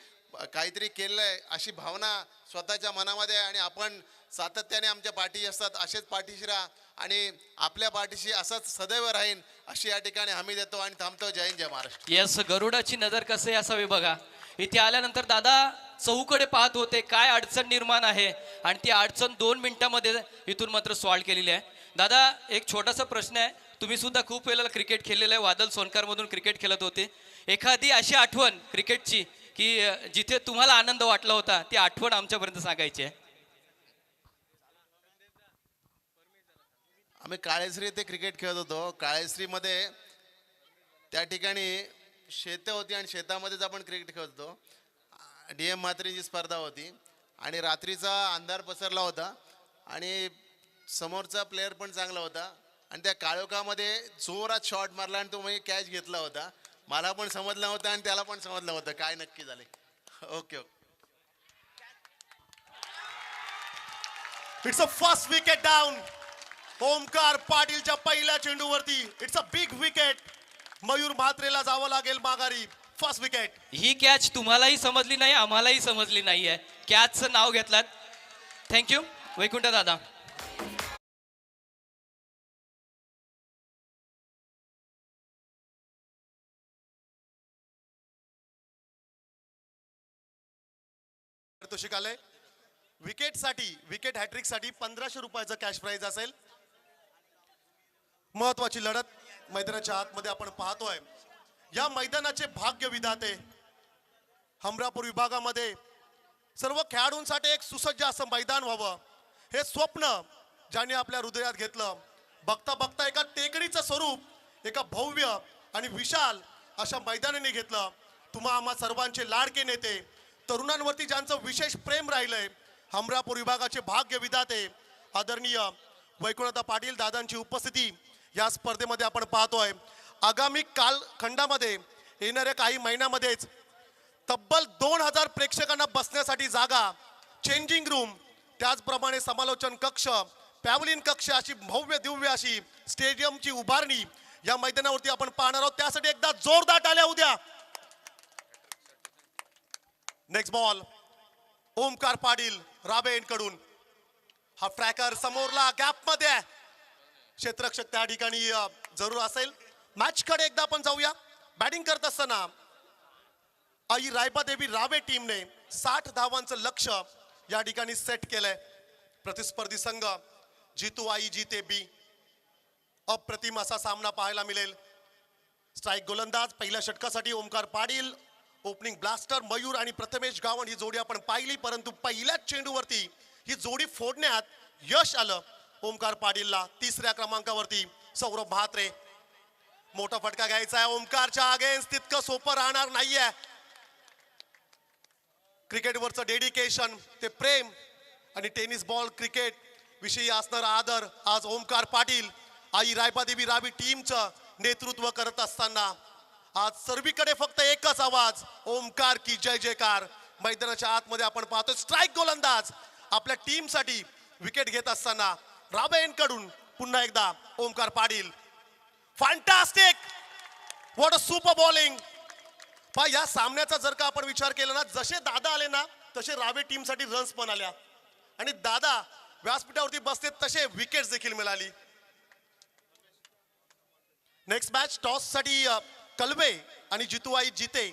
काहीतरी केलं आहे अशी भावना स्वतःच्या मनामध्ये आहे आणि आपण सातत्याने आमच्या पाठीशी असतात. असेच पाठीशी राहा आणि आपल्या पाठीशी असंच सदैव राहीन अशी या ठिकाणी हमी देतो आणि थांबतो. जय हिंद, जय महाराष्ट्र. येस, गरुडाची नजर कसे असावी बघा. इथे आल्यानंतर दादा चौकडे पाहत होते काय अडचण निर्माण आहे आणि ती अडचण 2 मिनिटांमध्ये इथून मात्र सॉल्व्ह केलेली आहे. दादा एक छोटासा प्रश्न आहे, तुम्ही सुद्धा खूप वेळेला क्रिकेट खेळलेलं आहे, वादल सोनकारमधून क्रिकेट खेळत होते. एखादी अशी आठवण क्रिकेटची की जिथे तुम्हाला आनंद वाटला होता ती आठवण आमच्यापर्यंत सांगायची आहे. आम्ही काळेश्री येथे क्रिकेट खेळत होतो. काळेश्रीमध्ये त्या ठिकाणी शेतं होती आणि शेतामध्येच आपण क्रिकेट खेळत होतो. DM म्हात्रेंची स्पर्धा होती आणि रात्रीचा अंधार पसरला होता आणि समोरचा प्लेअर पण चांगला होता आणि त्या काळोखामध्ये जोरात शॉट मारला आणि तो म्हणजे कॅच घेतला होता. मला पण समजलं होतं आणि त्याला पण समजलं होतं काय नक्की झाले. Okay okay. It's a first wicket down. Omkar पाटीलच्या पहिल्या चेंडूवरती it's a big wicket. Mayur म्हात्रेला जावं लागेल माघारी. First wicket. ही कॅच तुम्हालाही समजली नाही, आम्हालाही समजली नाहीये. कॅचचं नाव घेतलात, थँक्यू वैकुंठ दादा. पारितोषिक आलंय. विकेटसाठी विकेट हॅट्रिक साठी 1500 रुपयाचं कॅश प्राइज असेल. महत्वाची लढत मैदानाच्या आतमध्ये आपण पाहतोय. या मैदानाचे भाग्य विधाते हमरापूर विभागामध्ये सर्व खेळाडूंसाठी एक सुसज्ज असं मैदान व्हावं हे स्वप्न ज्यांनी आपल्या हृदयात घेतलं. बघता बघता एका टेकडीचं स्वरूप एका भव्य आणि विशाल अशा मैदानाने घेतलं. तुम्हा आम्हा सर्वांचे लाडके नेते, तरुणांवरती ज्यांचं विशेष प्रेम राहिलंय, हमरापूर विभागाचे भाग्य विधाते आदरणीय वैकुंठ पाटील दादांची उपस्थिती या स्पर्धेमध्ये आपण पाहतोय. आगामी कालखंडामध्ये येणाऱ्या काही महिन्यामध्येच तब्बल 2000 प्रेक्षकांना बसण्यासाठी जागा, चेंजिंग रूम, त्याचप्रमाणे समालोचन कक्ष, पॅव्हलियन कक्ष अशी भव्य दिव्य अशी स्टेडियमची उभारणी या मैदानावरती आपण पाहणार आहोत. त्यासाठी एकदा जोरदार टाळ्या उद्या. नेक्स्ट बॉल ओमकार पाटील राबेंकडून. हा ट्रॅकर समोरला गॅप मध्ये आहे. क्षेत्ररक्षक त्या ठिकाणी जरूर असेल. मॅच कडे एकदा आपण जाऊया. बॅटिंग करत असताना आई रायबादेवी रावे टीमने 60 धावांचं लक्ष्य या ठिकाणी सेट केलंय. प्रतिस्पर्धी संघ जितू आई जीते बी. अप्रतिम असा सामना पाहायला मिळेल. स्ट्राईक गोलंदाज पहिल्या षटकासाठी ओमकार पाटील, ओपनिंग ब्लास्टर मयूर आणि प्रथमेश गावंड ही जोडी आपण पाहिली, परंतु पहिल्याच चेंडूवरती ही जोडी फोडण्यात यश आलं ओमकार पाटीलला. तिसऱ्या क्रमांकावरती सौरभ म्हात्रे. मोठा फटका घ्यायचा आहे. ओमकारच्या अगेन्स्ट तितकं सोपं राहणार नाहीये. क्रिकेटवरचं डेडिकेशन, ते प्रेम आणि टेनिस बॉल क्रिकेट विषयी असणारा आदर आज ओमकार पाटील आई रायबादेवी रावी टीमचं नेतृत्व करत असताना आज सर्वीकडे फक्त एकच आवाज, ओमकार की जय जयकार. मैदानाच्या आतमध्ये आपण पाहतो स्ट्राईक गोलंदाज आपल्या टीमसाठी विकेट घेत असताना राबेंकडून पुन्हा एकदा Omkar Patil. Fantastic, what a super bowling. पहा या सामन्याचा जर का आपण विचार केला ना, जसे दादा आले ना तसे रावे टीमसाठी रन्स पण आल्या आणि दादा व्यासपीठावरती बसते तसे विकेट्स देखील मिळाली. नेक्स्ट मॅच टॉस साठी कलवे आणि जितूआई जिते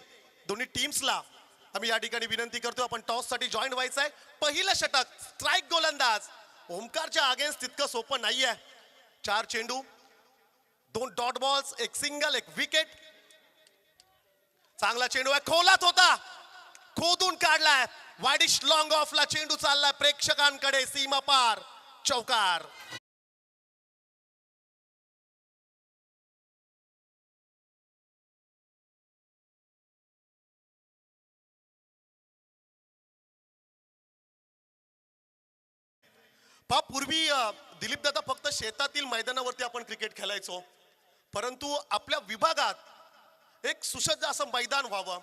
दोन्ही टीम्सला आम्ही या ठिकाणी विनंती करतो आपण टॉस साठी जॉईन व्हायचं आहे. पहिलं षटक स्ट्राईक गोलंदाज ओमकारच्या अगेन्स्ट तितकं सोपं नाहीये. 4 चेंडू, 2 डॉट बॉल्स, 1 सिंगल, 1 विकेट. चांगला चेंडू आहे, खोलात होता, खोदून काढलाय. वाईडिश लॉंग ऑफला चेंडू चाललाय प्रेक्षकांकडे, सीमा पार, चौकार. पहा पूर्वी दिलीप दादा फक्त शेतातील मैदानावरती आपण क्रिकेट खेळायचो, परंतु आपल्या विभागात एक सुसज्ज असं मैदान व्हावं.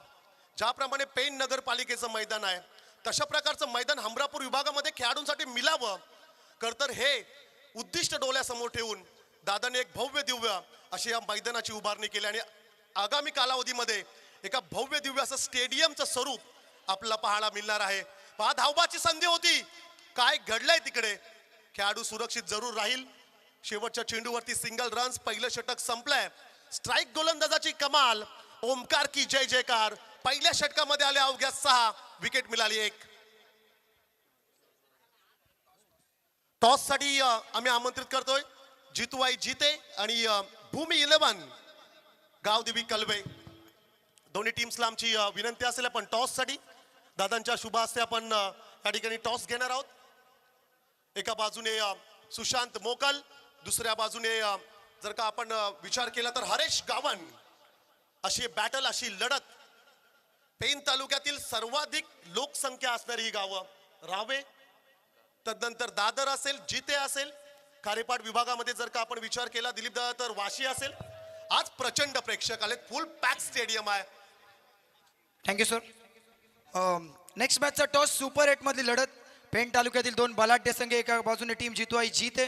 ज्याप्रमाणे पेण नगरपालिकेचं मैदान आहे तशा प्रकारचं मैदान हमरापूर विभागामध्ये खेळाडूंसाठी मिळावं. तर हे उद्दिष्ट डोळ्यासमोर ठेवून दादाने एक भव्य दिव्य अशी या मैदानाची उभारणी केली आणि आगामी कालावधीमध्ये एका भव्य दिव्य असं स्टेडियमचं स्वरूप आपल्याला पाहायला मिळणार आहे. पहा, धावबाची संधी होती, काय घडलंय तिकडे. खेळाडू सुरक्षित जरूर राहील. शेवटच्या चेंडूवरती सिंगल रन्स, पहिलं षटक संपलंय. स्ट्राईक गोलंदाजाची कमाल, ओमकार की जय जयकार. पहिल्या षटकामध्ये आले अवघ्या 6, विकेट मिळाली 1. टॉस साठी आम्ही आमंत्रित करतोय जितूबाई जिते आणि भूमी 11 गावदेवी कलवे. दोन्ही टीम्सला आमची विनंती असेल, आपण टॉस साठी दादांच्या शुभ हस्ते आपण या ठिकाणी टॉस घेणार आहोत. एका बाजूने सुशांत मोकल, दुसऱ्या बाजूने जर का आपण विचार केला तर हरेश गावन. अशी बॅटल, अशी लढत. पेन तालुक्यातील सर्वाधिक लोकसंख्या असणारी ही गावं रावे, तदनंतर दादर असेल, जिते असेल. खारेपाट विभागामध्ये जर का आपण विचार केला दिलीप दादा तर वाशी असेल. आज प्रचंड प्रेक्षक आले, फुल पॅक स्टेडियम आहे. Thank you sir. नेक्स्ट मॅचचा टॉस सुपर 8 मधली लढत. पेण तालुक्यातील 2 बलाढ्य संघ, एका बाजूने टीम जितवाई जीते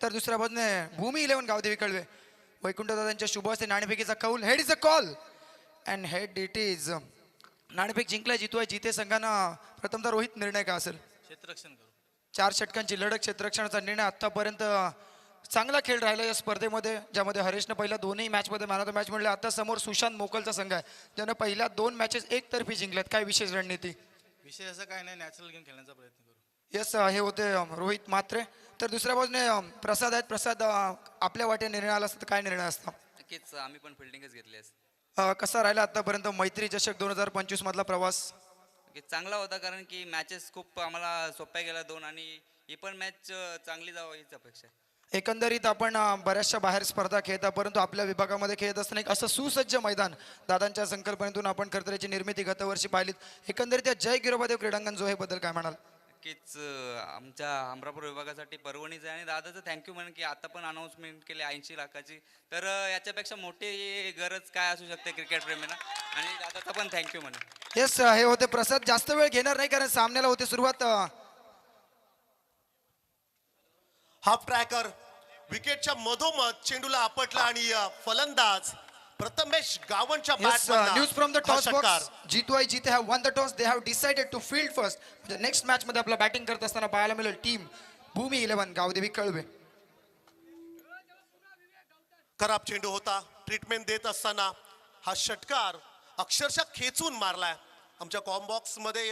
तर दुसऱ्या बाजूने भूमी 11 गावदेवी कळवे. वैकुंठ दादांच्या शुभ हस्ते नाणेफेकीचा कौल. Head is a call and head it is. नाणेफेक जिंकलाय जितवाई जीते संघानं. प्रथमतः रोहित, निर्णय का असेल? क्षेत्ररक्षण करू. 4 षटकांची लढत, क्षेत्ररक्षणाचा निर्णय. आतापर्यंत चांगला खेळ राहिला या स्पर्धेमध्ये, ज्यामध्ये हरेशनं पहिल्या दोन्ही मॅचमध्ये मॅन ऑफ द मॅच म्हणले. आता समोर सुशांत मोकलचा संघ आहे, ज्यानं पहिल्या 2 मॅचेस एकतर्फी जिंकल्यात. काय विशेष रणनीती? विषय असं काय नाही, नॅचरल गेम खेळण्याचा प्रयत्न करू. यस, हे होते रोहित मात्रे. तर दुसऱ्या बाजूने प्रसाद आहेत. प्रसाद, आपल्या वाटे निर्णय आला असता तर काय निर्णय असता? नक्कीच आम्ही पण फिल्डिंगच घेतली असते. कसा राहिला आतापर्यंत मैत्री चषक 2025 मधला प्रवास? चांगला होता, कारण की मॅचेस खूप आम्हाला सोप्या गेल्या 2 आणि ही पण मॅच चांगली जावं हीच अपेक्षा आहे. एकंदरीत आपण बऱ्याचशा बाहेर स्पर्धा खेळता, परंतु आपल्या विभागामध्ये खेळत असताना एक असं सुसज्ज मैदान दादांच्या संकल्पनेतून आपण करतऱ्याची निर्मिती गतवर्षी पाहिलीत. एकंदरीत या जय गिरोबादेव क्रीडांगण जो हे बद्दल काय म्हणाल? नक्कीच आमच्या अमरापूर विभागासाठी पर्वणीच आहे आणि दादाचं थँक्यू म्हणून की आता पण अनाऊन्समेंट केली 80 लाखाची. तर याच्यापेक्षा मोठी गरज काय असू शकते क्रिकेट प्रेमींना, आणि दादाचा पण थँक्यू म्हणून. येस, हे होते प्रसाद. जास्त वेळ घेणार नाही कारण सामन्याला होते सुरुवात. हाफ ट्रॅकर विकेटच्या मधोमध चेंडूला आपटला आणि फलंदाज Prathamesh गावनच्या Yes, news from the toss षटकार. box. जितवाई जीते have won the toss. They have decided to field first. म्हणजे नेक्स्ट मॅच मध्ये आपला बॅटिंग करत असताना पाहायला मिळेल टीम भूमी 11 गावदेवी कळवे. खराब चेंडू होता. ट्रीटमेंट देत असताना हा षटकार अक्षरशः खेचून मारलाय. आमच्या कॉम्बॉक्स मध्ये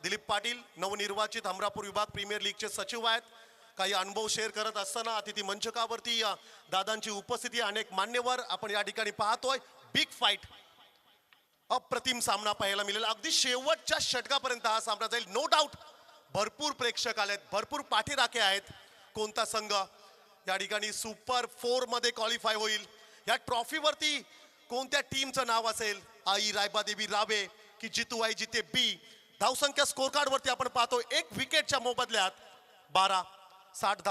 दिलीप पाटील, नवनिर्वाचित अमरापूर विभाग प्रीमियर लीगचे सचिव आहेत. काही अनुभव शेअर करत असताना अतिथी मंचकावरती दादांची उपस्थिती, अनेक मान्यवर आपण या ठिकाणी पाहतोय. बिग फाईट, अप्रतिम सामना पाहायला मिळेल. अगदी शेवटच्या षटकापर्यंत हा सामना जाईल, नो डाऊट. भरपूर प्रेक्षक आलेत, भरपूर पाठीराखे आहेत. कोणता संघ या ठिकाणी सुपर 4 मध्ये क्वालिफाय होईल, या ट्रॉफीवरती कोणत्या टीमचं नाव असेल? आई रायबादेवी रावे की जितूआई जिते बी. धावसंख्या स्कोर कार्ड वरती आपण पाहतो 1 विकेटच्या मोबदल्यात 12. 60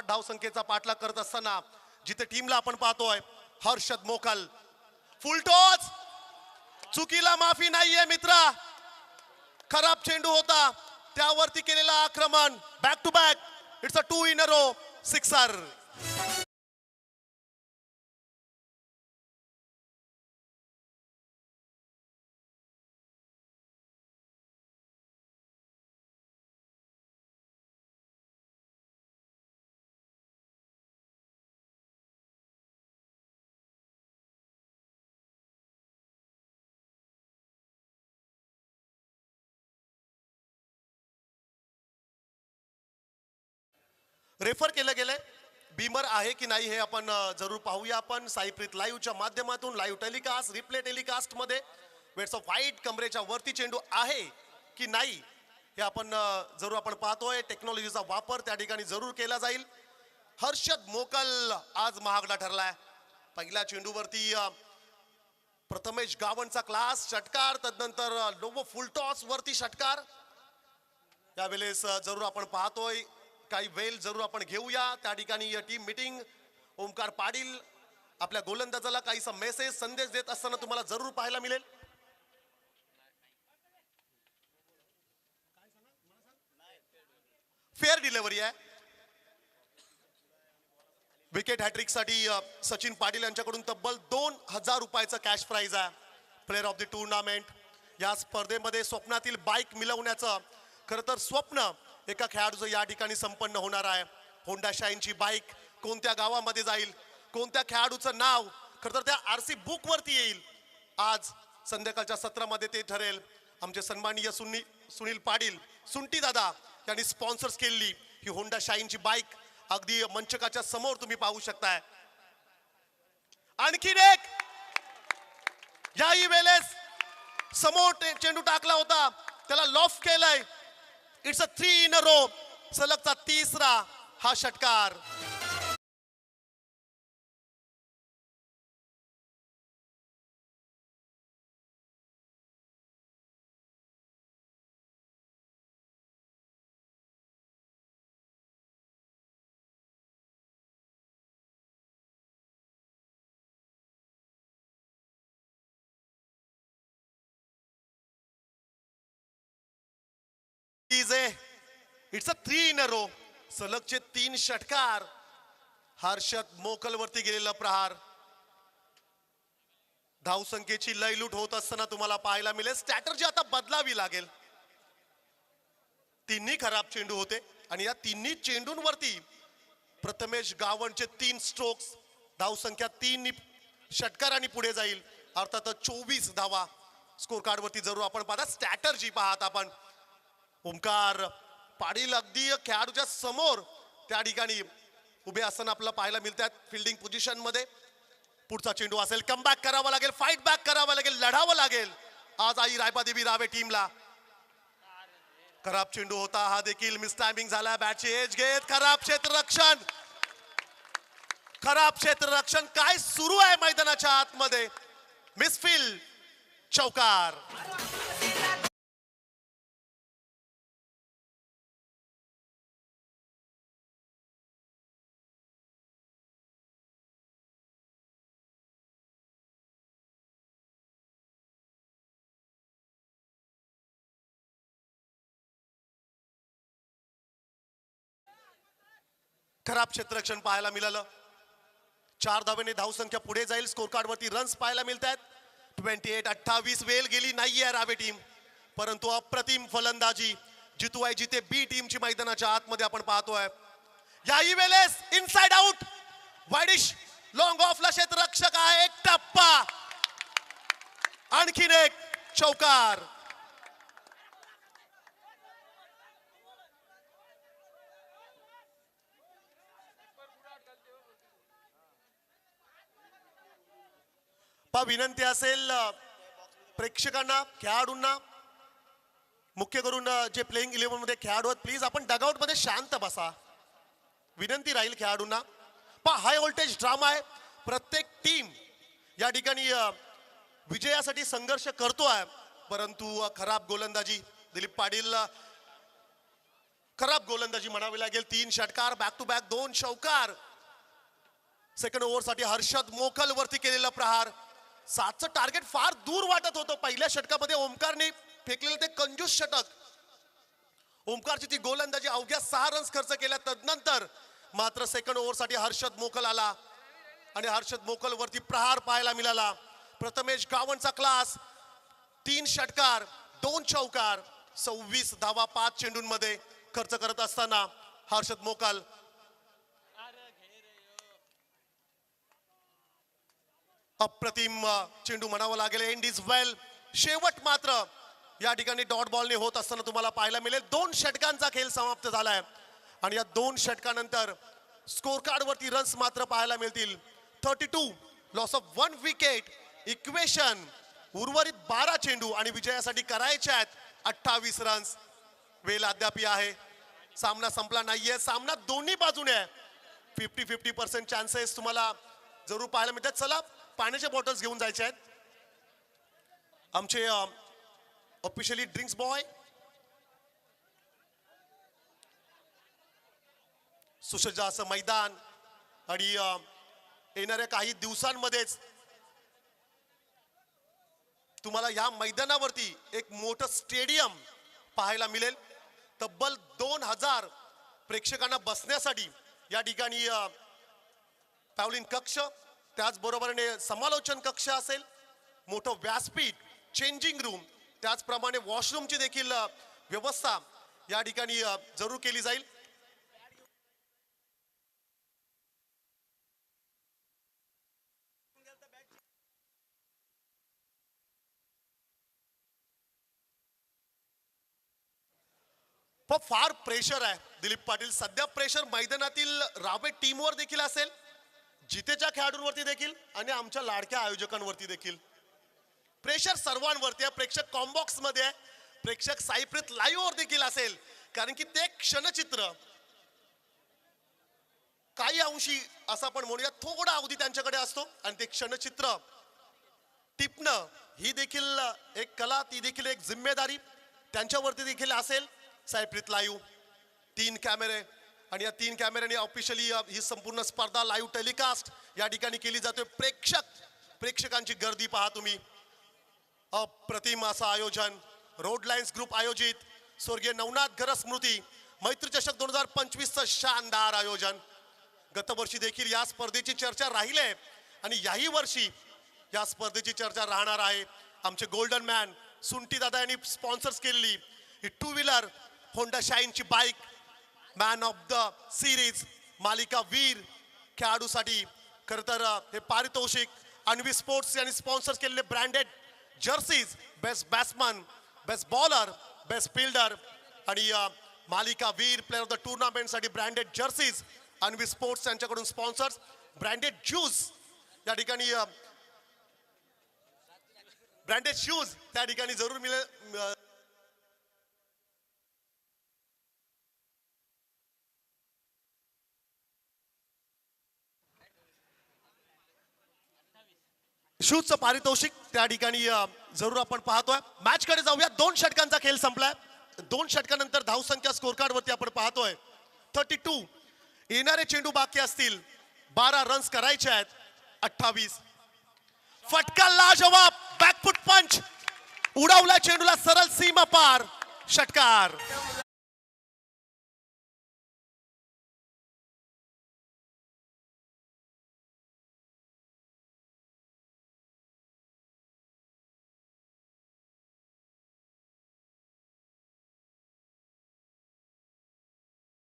धावसंख्येचा पाठलाग करत असताना जिथे टीमला आपण पाहतोय हर्षद मोकल. फुलटॉस, चुकीला माफी नाहीये मित्रा. खराब चेंडू होता, त्यावरती केलेला आक्रमण. Back to back, it's a 2 in a row, sixer. Refer केलं गेलंय. बीमर आहे की नाही हे आपण जरूर पाहूया. आपण साईप्रीत लाईव्हच्या माध्यमातून लाईव्ह टेलिकास्ट, रिप्ले टेलिकास्ट मध्ये वेट्स ऑफ व्हाईट कमरेच्या वरती चेंडू आहे की नाही हे आपण जरूर आपण पाहतोय. टेक्नॉलॉजीचा वापर त्या ठिकाणी जरूर केला जाईल. हर्षद मोकल आज महागडा ठरलाय. पहिल्या चेंडूवरती प्रथमेश गावनचा क्लास षटकार, तदनंतर लोबो फुलटॉस वरती षटकार. यावेळेस जरूर आपण पाहतोय काही वेळ जरूर आपण घेऊया. त्या ठिकाणी टीम मीटिंग, ओमकार पाटील आपल्या गोलंदाजाला काहीसा मेसेज संदेश देत असताना तुम्हाला जरूर पाहायला मिळेल. फेअर डिलिव्हरी आहे. विकेट हॅट्रिकसाठी सचिन पाटील यांच्याकडून तब्बल 2000 रुपयाचं कॅश प्राइज आहे. Player of the tournament. या स्पर्धेमध्ये स्वप्नातील बाईक मिळवण्याचं खरं तर स्वप्न एका खेळाडूचं या ठिकाणी संपन्न होणार आहे. होंडा शाईनची बाईक कोणत्या गावामध्ये जाईल, कोणत्या खेळाडूचं नाव खरं तर त्या RC बुक वरती येईल, आज संध्याकाळच्या सत्रामध्ये ते ठरेल. आमचे सन्माननीय सुनील पाटील सुंटी दादा यांनी स्पॉन्सर्स केलेली ही होंडा शाईनची बाईक अगदी मंचकाच्या समोर तुम्ही पाहू शकताय. आणखीन एक याही वेळेस समोर चेंडू टाकला होता, त्याला लॉफ केलाय. It's a 3 in a row. सलगचा तिसरा हा षटकार. It's a 3 in a row. सलगचे 3 षटकार. हर्षद मोकल वरती गेलेला प्रहार. धावसंख्येची लयलूट होत असताना तुम्हाला पाहायला मिळेल. स्ट्रॅटर्जी आता बदलावी लागेल. तिन्ही खराब चेंडू होते आणि या तिन्ही चेंडूंवरती प्रथमेश गावणचे 3 स्ट्रोक्स. धावसंख्या 3 षटकारांनी पुढे जाईल. अर्थातच 24 धावा स्कोर कार्ड वरती जरूर आपण पाहता. स्ट्रॅटर्जी पाहत आपण. ओमकार पाटील अगदी खेळाडूच्या समोर त्या ठिकाणी उभे असताना आपल्याला पाहायला मिळतात फिल्डिंग पोझिशन मध्ये. पुढचा चेंडू असेल, कमबॅक करावा लागेल, फाईट बॅक करावा लागेल, लढावं लागेल आज आई रायबादेवी रावे टीमला. खराब चेंडू होता हा देखील. मिस टायमिंग झाला. बॅटची एज घेत खराब क्षेत्ररक्षण. खराब क्षेत्ररक्षण. काय सुरू आहे मैदानाच्या आतमध्ये. मिसफील्ड. चौकार. खराब क्षेत्ररक्षण पाहायला मिळालं. 4 धावेने धावसंख्या पुढे जाईल. स्कोर कार्ड वरती रन्स पाहायला मिळतात. 28-28 वेळ गेली नाहीये रावे टीम, परंतु अप्रतिम फलंदाजी जितू आहे जिथे बी टीमची मैदानाच्या आतमध्ये आपण पाहतोय. याही वेळेस इनसाइड आउट. वाईडिश लॉंग ऑफला क्षेत्ररक्षक आहे. एक टप्पा. आणखीन एक चौकार. विनंती असेल प्रेक्षकांना, खेळाडूंना, मुख्य करून जे प्लेइंग 11 मध्ये खेळाडू आहेत, प्लीज आपण डगआउट मध्ये शांत बसा. विनंती राहील खेळाडूंना. हाय व्होल्टेज ड्रामा आहे. प्रत्येक टीम या ठिकाणी विजयासाठी संघर्ष करतोय, परंतु खराब गोलंदाजी दिलीप पाटील. खराब गोलंदाजी म्हणावी लागेल. 3 षटकार बॅक टू बॅक 2 चौकार. सेकंड ओव्हर साठी हर्षद मोकल वरती केलेला प्रहार. 7चं टार्गेट फार दूर वाटत होतं. पहिल्या षटकामध्ये ओमकारने फेकलेलं ते कंजूस षटक. ओमकारची ती गोलंदाजी अवघ्या 6 रन्स खर्च केल्या. तदनंतर मात्र सेकंड ओव्हर साठी हर्षद मोकल आला आणि हर्षद मोकल वरती प्रहार पाहायला मिळाला. प्रथमेश गावणचा क्लास. 3 षटकार 2 चौकार 26 धावा 5 चेंडूंमध्ये खर्च करत असताना हर्षद मोकल. अप्रतिम चेंडू म्हणावं लागेल. एंड इज वेल. शेवट मात्र या ठिकाणी डॉट बॉलने होत असताना तुम्हाला पाहायला मिळेल. 2 षटकांचा खेळ समाप्त झालाय आणि या 2 षटकानंतर स्कोर कार्ड वरती रन्स मात्र पाहायला मिळतील. 32 लॉस ऑफ 1 विकेट. इक्वेशन उर्वरित 12 चेंडू आणि विजयासाठी करायचे आहेत 28 रन्स. वेळ अद्याप आहे. सामना संपला नाहीये. सामना दोन्ही बाजूने आहे. 50-50% चान्सेस तुम्हाला जरूर पाहायला मिळतात. चला पाण्याच्या बॉटल्स घेऊन जायचे आहेत. आमचे ऑफिशियली ड्रिंक्स बॉय सुसज्ज असं मैदान आणि येणाऱ्या काही दिवसांमध्येच तुम्हाला या मैदानावरती एक मोठं स्टेडियम पाहायला मिळेल. तब्बल 2000 प्रेक्षकांना बसण्यासाठी या ठिकाणी पॅवलिन कक्ष, त्याचबरोबरीने समालोचन कक्ष असेल, मोठं व्यासपीठ, चेंजिंग रूम, त्याचप्रमाणे वॉशरूमची देखील व्यवस्था या ठिकाणी जरूर केली जाईल. पण फार प्रेशर आहे दिलीप पाटील, सध्या प्रेशर मैदानातील रावे टीमवर देखील असेल, जितेच्या खेळाडूंवरती देखील आणि आमच्या लाडक्या आयोजकांवरती देखील. प्रेशर सर्वांवरती आहे. प्रेक्षक कॉम्बॉक्स मध्ये आहे, प्रेक्षक साईप्रीत लाईव्ह वर देखील असेल, कारण की ते क्षणचित्र काही अंशी असं आपण म्हणूया थोडा अवधी त्यांच्याकडे असतो आणि ते क्षणचित्र टिपणं ही देखील एक कला, ती देखील एक जिम्मेदारी त्यांच्यावरती देखील असेल. साईप्रीत लाईव्ह 3 कॅमेरे आणि या 3 कॅमेऱ्याने ऑफिशियली ही संपूर्ण स्पर्धा लाईव्ह टेलिकास्ट या ठिकाणी केली जाते. प्रेक्षकांची गर्दी पहा तुम्ही. अप्रतिम असं आयोजन, रोड लाईन्स ग्रुप आयोजित स्वर्गीय नवनाथ घर स्मृती मैत्री चषक 2025चं शानदार आयोजन. गतवर्षी देखील या स्पर्धेची चर्चा राहिली आहे आणि याही वर्षी या स्पर्धेची चर्चा राहणार आहे. आमचे गोल्डन मॅन सुंटी दादा यांनी स्पॉन्सर्स केलेली ही 2 व्हीलर होंडा शाईनची bike, man of the series, मालिका वीर खेळाडूसाठी खरं तर हे पारितोषिक अन्वी स्पोर्ट्स यांनी स्पॉन्सर केलेले branded jerseys, best batsman, best bowler, best fielder आणि मालिका वीर प्लेअर ऑफ द टुर्नामेंट साठी ब्रँडेड जर्सीज अन्वी स्पोर्ट्स यांच्याकडून स्पॉन्सर्स. ब्रँडेड शूज या ठिकाणी ब्रँडेड शूज त्या ठिकाणी जरूर मिळेल. शूजचं पारितोषिक त्या ठिकाणी जरूर आपण पाहतोय. मॅच कडे जाऊया. 2 षटकांचा खेळ संपलाय. 2 षटकानंतर धावसंख्या स्कोर कार्ड वरती आपण पाहतोय 32. येणारे चेंडू बाकी असतील, 12 रन्स करायचे आहेत. 28 फटका लाजवाब, बॅकफुट पंच, उडवला चेंडूला सरळ सीमा पार, षटकार.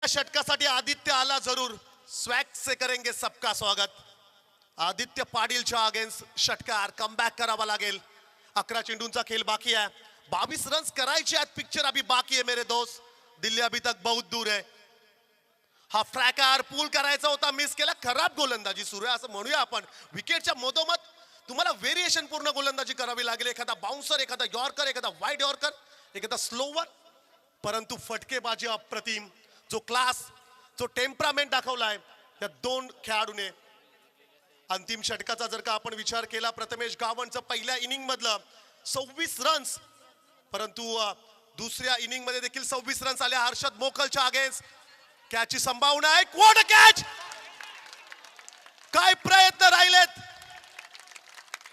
षटकासाठी आदित्य आला जरूर. स्वॅग से करेंगे सबका स्वागत. आदित्य पाटीलच्या अगेन्स्ट षटकार, कमबॅक करावा लागेल. 11 चेंडूंचा खेळ बाकी आहे. 22 रन्स करायचे आहेत. पिक्चर अभी बाकी है मेरे दोस्त. दिल्ली अभी तक बहुत दूर है. हा फ्रॅकार पूल करायचा होता, मिस केला. खराब गोलंदाजी सुरू आहे असं म्हणूया आपण. विकेटच्या मधोमध तुम्हाला व्हेरिएशन पूर्ण गोलंदाजी करावी लागेल. एखादा बाउन्सर, एखादा यॉर्कर, एखादा वाईड यॉर्कर, एखादा स्लोवर, परंतु फटकेबाजी अप्रतिम. जो क्लास, जो टेम्परामेंट दाखवलाय या 2 खेळाडूने. अंतिम षटकाचा जर का आपण विचार केला, प्रथमेश गावणचं पहिल्या इनिंग मधलं 26 रन्स, परंतु दुसऱ्या इनिंग मध्ये देखील 26 रन्स आले. हर्षद मोकलच्या अगेन्स्ट कॅचची संभावना आहे. क्वार्टर कॅच, काय प्रयत्न राहिलेत.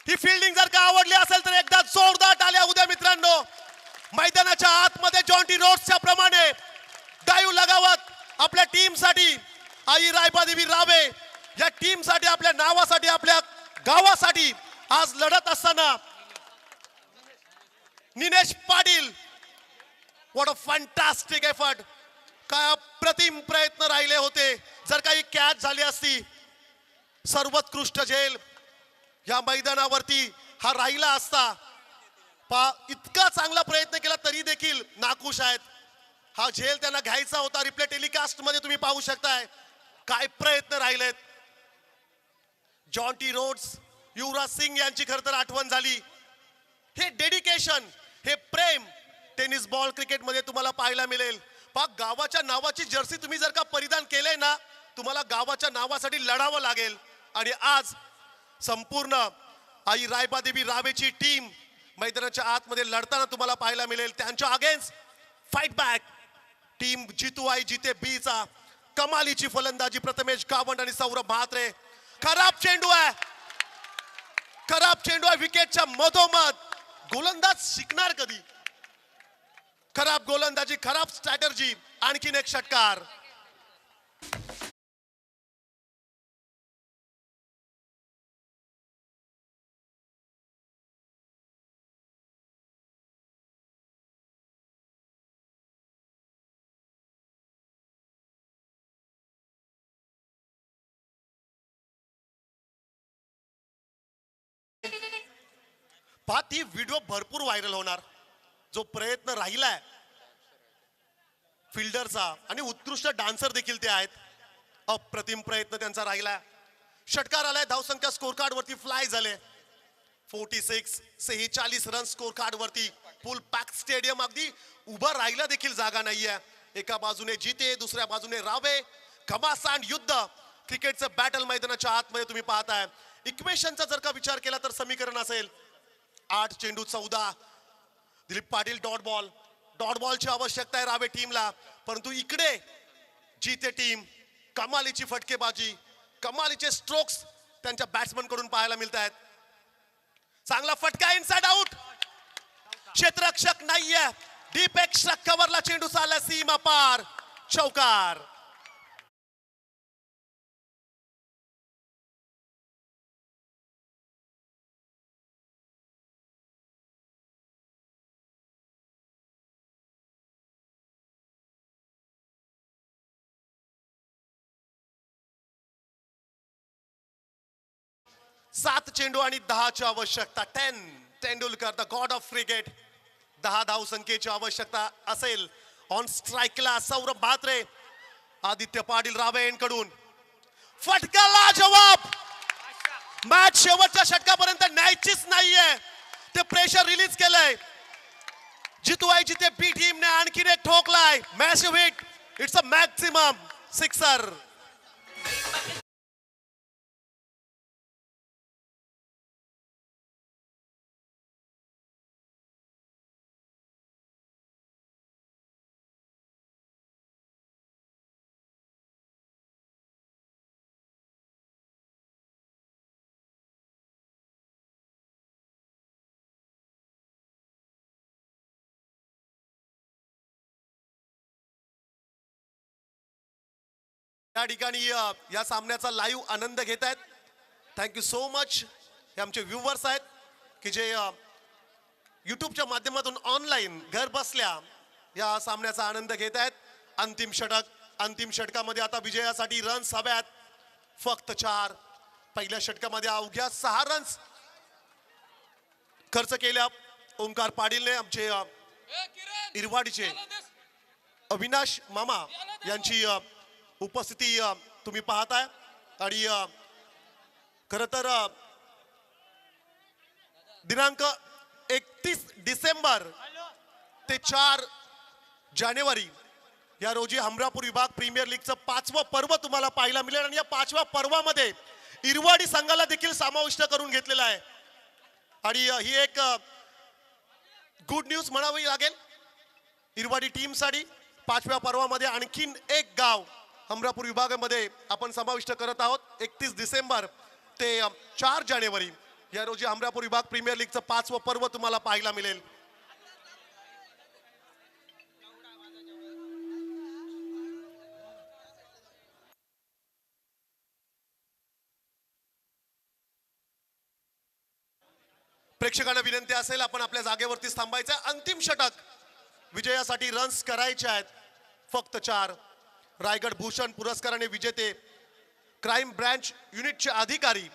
ही फिल्डिंग जर का आवडली असेल तर एकदा जोरदार टाळ्या उद्या मित्रांनो. मैदानाच्या आतमध्ये जॉन्टी रोड्सच्या प्रमाणे डाईव्ह लगावत आपल्या टीम साठी, आई रायबादेवी रावे या टीम साठी, आपल्या नावासाठी, आपल्या गावासाठी आज लढत असताना Ninesh Patil, what a fantastic effort. काय अप्रतिम प्रयत्न राहिले होते. जर काही कॅच झाली असती, सर्वोत्कृष्ट झेल या मैदानावरती हा राहिला असता. इतका चांगला प्रयत्न केला तरी देखील नाखुश आहेत. हा झेल त्यांना घ्यायचा होता. रिप्ले टेलिकास्ट मध्ये तुम्ही पाहू शकताय काय प्रयत्न राहिलेत. जॉन्टी रोड्स, युवराज सिंग यांची खरं तर आठवण झाली. हे डेडिकेशन, हे प्रेम टेनिस बॉल क्रिकेट मध्ये तुम्हाला पाहायला मिळेल. गावाच्या नावाची जर्सी तुम्ही जर का परिधान केले ना, तुम्हाला गावाच्या नावासाठी लढावं लागेल. आणि आज संपूर्ण आई रायबादेवी रावेची टीम मैदानाच्या आतमध्ये लढताना तुम्हाला पाहायला मिळेल. त्यांच्या अगेन्स्ट फाईट बॅक टीम जितू आई जिते बीचा कमालीची फलंदाजी प्रथमेश गावंड आणि सौरभ म्हात्रे. खराब चेंडू आहे, खराब चेंडू आहे विकेटच्या मधोमध. गोलंदाज शिकणार कधी. खराब गोलंदाजी, खराब स्ट्रॅटर्जी. आणखीन एक षटकार. पहा ती व्हिडिओ भरपूर व्हायरल होणार. जो प्रयत्न राहिलाय फिल्डरचा आणि उत्कृष्ट डान्सर देखील ते आहेत. अप्रतिम प्रयत्न त्यांचा राहिलाय. षटकार आलाय. धावसंख्या स्कोर कार्ड वरती फ्लाय झाले. 46 रन स्कोर कार्ड वरती. फुल पॅक स्टेडियम. अगदी उभं राहायला देखील जागा नाहीये. एका बाजूने जिते, दुसऱ्या बाजूने रावे. घमासान युद्ध क्रिकेटचं बॅटल मैदानाच्या आतमध्ये तुम्ही पाहताय. इक्वेशनचा जर का विचार केला तर समीकरण असेल 8 चेंडू 14. दिलीप पाटील डॉट बॉलची आवश्यकता आहे रावे टीमला. परंतु इकडे जिते टीम कमालीची फटकेबाजी, कमालीचे स्ट्रोक्स त्यांच्या बॅट्समन कडून पाहायला मिळत आहेत. चांगला फटका इनसाइड आउट. क्षेत्ररक्षक नाहीये. डीप एक्स्ट्रा कव्हरला चेंडू चालला सीमा पार. चौकार. सात चेंडू आणि 10ची आवश्यकता. 10 Tendulkar the God of cricket. 10 धाव संख्येची आवश्यकता असेल. ऑन स्ट्राईकला सौरभ भात्रे. आदित्य पाटील रावे यांकडून फटकाला जवाब. मॅच शेवटच्या षटकापर्यंत न्यायचीच नाहीये. ते प्रेशर रिलीज केलंय. जितवायची ते बी टीमने आणखीन एक ठोकलाय. Massive hit. It's a maximum sixer. या ठिकाणी या सामन्याचा लाईव्ह आनंद घेत आहेत. Thank you so much. हे आमचे व्ह्युअर्स आहेत की जे युट्यूबच्या माध्यमातून ऑनलाईन घर बसल्या या सामन्याचा आनंद घेत आहेत. अंतिम षटक. अंतिम षटकामध्ये आता विजयासाठी रन्स हव्यात. फक्त 4. पहिल्या षटकामध्ये अवघ्या 6 रन्स खर्च केल्या ओंकार पाटीलने. आमचे इरवाडीचे अविनाश मामा यांची उपस्थिती तुम्ही पाहताय. आणि खर तर दिनांक 31 डिसेंबर ते 4 जानेवारी या रोजी हमरापूर विभाग प्रीमियर लीगचं 5वं पर्व तुम्हाला पाहायला मिळेल. आणि या 5व्या पर्वामध्ये इरवाडी संघाला देखील समाविष्ट करून घेतलेला आहे. आणि ही एक गुड न्यूज म्हणावी लागेल इरवाडी टीमसाठी. 5व्या पर्वामध्ये आणखीन एक गाव हमरापूर विभागामध्ये आपण समाविष्ट करत आहोत. 31 डिसेंबर ते 4 जानेवारी या रोजी हमरापूर विभाग प्रीमियर लीगचं 5वं पर्व तुम्हाला पाहायला मिळेल. प्रेक्षकांना विनंती असेल आपण आपल्या जागेवरतीच थांबायचं. अंतिम षटक. विजयासाठी रन्स करायचे आहेत. फक्त 4. रायगड भूषण पुरस्काराने विजेते क्राईम ब्रँच युनिटचे अधिकारी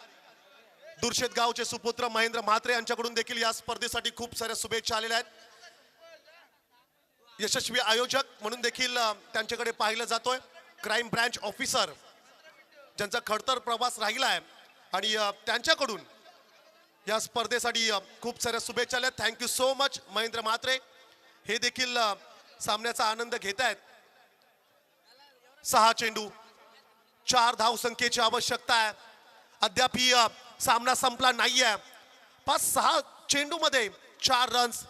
दुर्शेत गावचे सुपुत्र महेंद्र म्हात्रे यांच्याकडून देखील या स्पर्धेसाठी खूप साऱ्या शुभेच्छा आलेल्या आहेत. यशस्वी आयोजक म्हणून देखील त्यांच्याकडे पाहिलं जातोय. क्राईम ब्रँच ऑफिसर ज्यांचा खडतर प्रवास राहिला आहे आणि त्यांच्याकडून या स्पर्धेसाठी खूप साऱ्या शुभेच्छा आल्या. Thank you so much Mahendra Mhatre. हे देखील सामन्याचा आनंद घेत आहेत. 6 चेंडू 4 धाव संख्येची आवश्यकता आहे. अद्याप सामना संपला नाहीये. 5-6 चेंडू मध्ये 4 रन्स.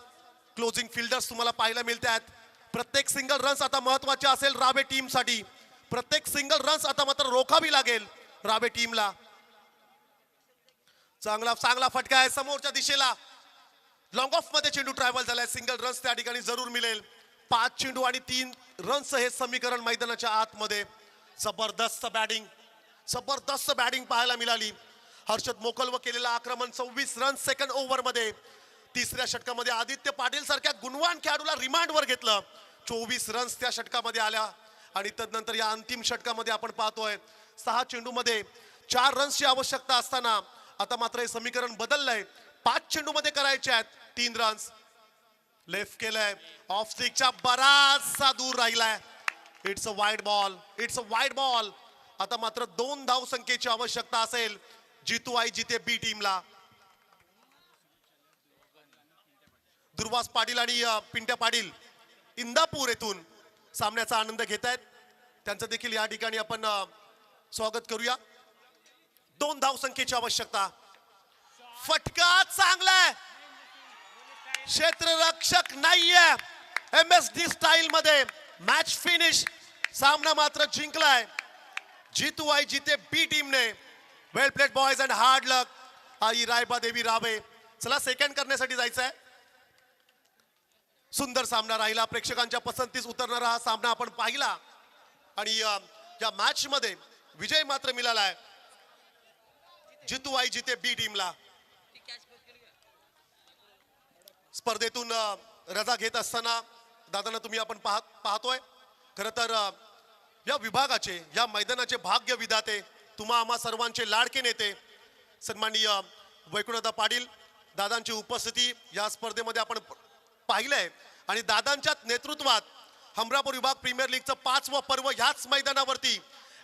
क्लोजिंग फिल्डर्स तुम्हाला पाहायला मिळत आहेत. प्रत्येक सिंगल रन्स आता महत्वाचे असेल रावे टीमसाठी. प्रत्येक सिंगल रन्स आता मात्र रोखावी लागेल रावे टीमला. चांगला फटका आहे समोरच्या दिशेला. लॉंग ऑफ मध्ये चेंडू ट्रॅव्हल झालाय. सिंगल रन्स त्या ठिकाणी जरूर मिळेल. 5 चेंडू आणि 3 रन्स हे समीकरण मैदानाच्या आतमध्ये. जबरदस्त बॅटिंग पाहायला मिळाली. हर्षद मोकलव केलेला आक्रमण 26 रन सेकंड ओव्हर मध्ये. तिसऱ्या षटकामध्ये आदित्य पाटील सारख्या गुणवान खेळाडूला रिमांडवर घेतलं. 24 रन्स त्या षटकामध्ये आल्या. आणि तदनंतर या अंतिम षटकामध्ये आपण पाहतोय 6 चेंडू मध्ये 4 रन्सची आवश्यकता असताना आता मात्र हे समीकरण बदललंय. 5 चेंडूमध्ये करायचे आहेत 3 रन्स. लेफ्ट केलंय, ऑफ स्टिकच्या बराचसा दूर राहिलाय. It's a wide ball, it's a wide ball. आता मात्र 2 धाव संख्येची आवश्यकता असेल जितू आई जिते बी टीमला. दुर्वास पाटील आणि पिंट्या पाटील इंदापूर येथून सामन्याचा आनंद घेत आहेत. त्यांचं देखील या ठिकाणी आपण स्वागत करूया. 2 धाव संख्येची आवश्यकता. फटका चांगलाय, क्षेत्ररक्षक नाहीये. MSD स्टाईल मध्ये मॅच फिनिश. सामना मात्र जिंकलाय जितू आई जिते बी टीमने. वेल प्लेड बॉयज अँड हार्ड लक. आई रायबा देवी रावे. चला सेकंड करण्यासाठी जायचंय. सुंदर सामना राहिला, प्रेक्षकांच्या पसंतीस उतरणारा हा सामना आपण पाहिला आणि या मॅच मध्ये विजय मात्र मिळालाय जितू आई जिते बी टीमला. स्पर्धेतून रजा घेत असताना दादांना तुम्ही आपण पाहतोय. खर तर या विभागाचे, या मैदानाचे भाग्य विधाते, तुम्हा आम्हा सर्वांचे लाडके नेते सन्माननीय वैकुंठदा पाटील दादांची उपस्थिती या स्पर्धेमध्ये आपण पाहिलंय आणि दादांच्या नेतृत्वात हमरापूर विभाग प्रीमियर लीगचं 5वं पर्व ह्याच मैदानावरती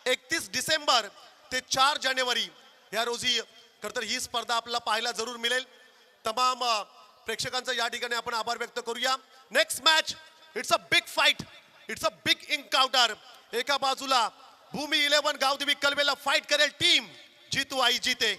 31 डिसेंबर ते 4 जानेवारी या रोजी खरं तर ही स्पर्धा आपल्याला पाहायला जरूर मिळेल. तमाम प्रेक्षकांचा या ठिकाणी आपण आभार व्यक्त करूया. Next match, it's a big fight, it's a big encounter. एका बाजूला भूमी 11 गावदेवी कलवेला फाईट करेल टीम जितू आई जिते.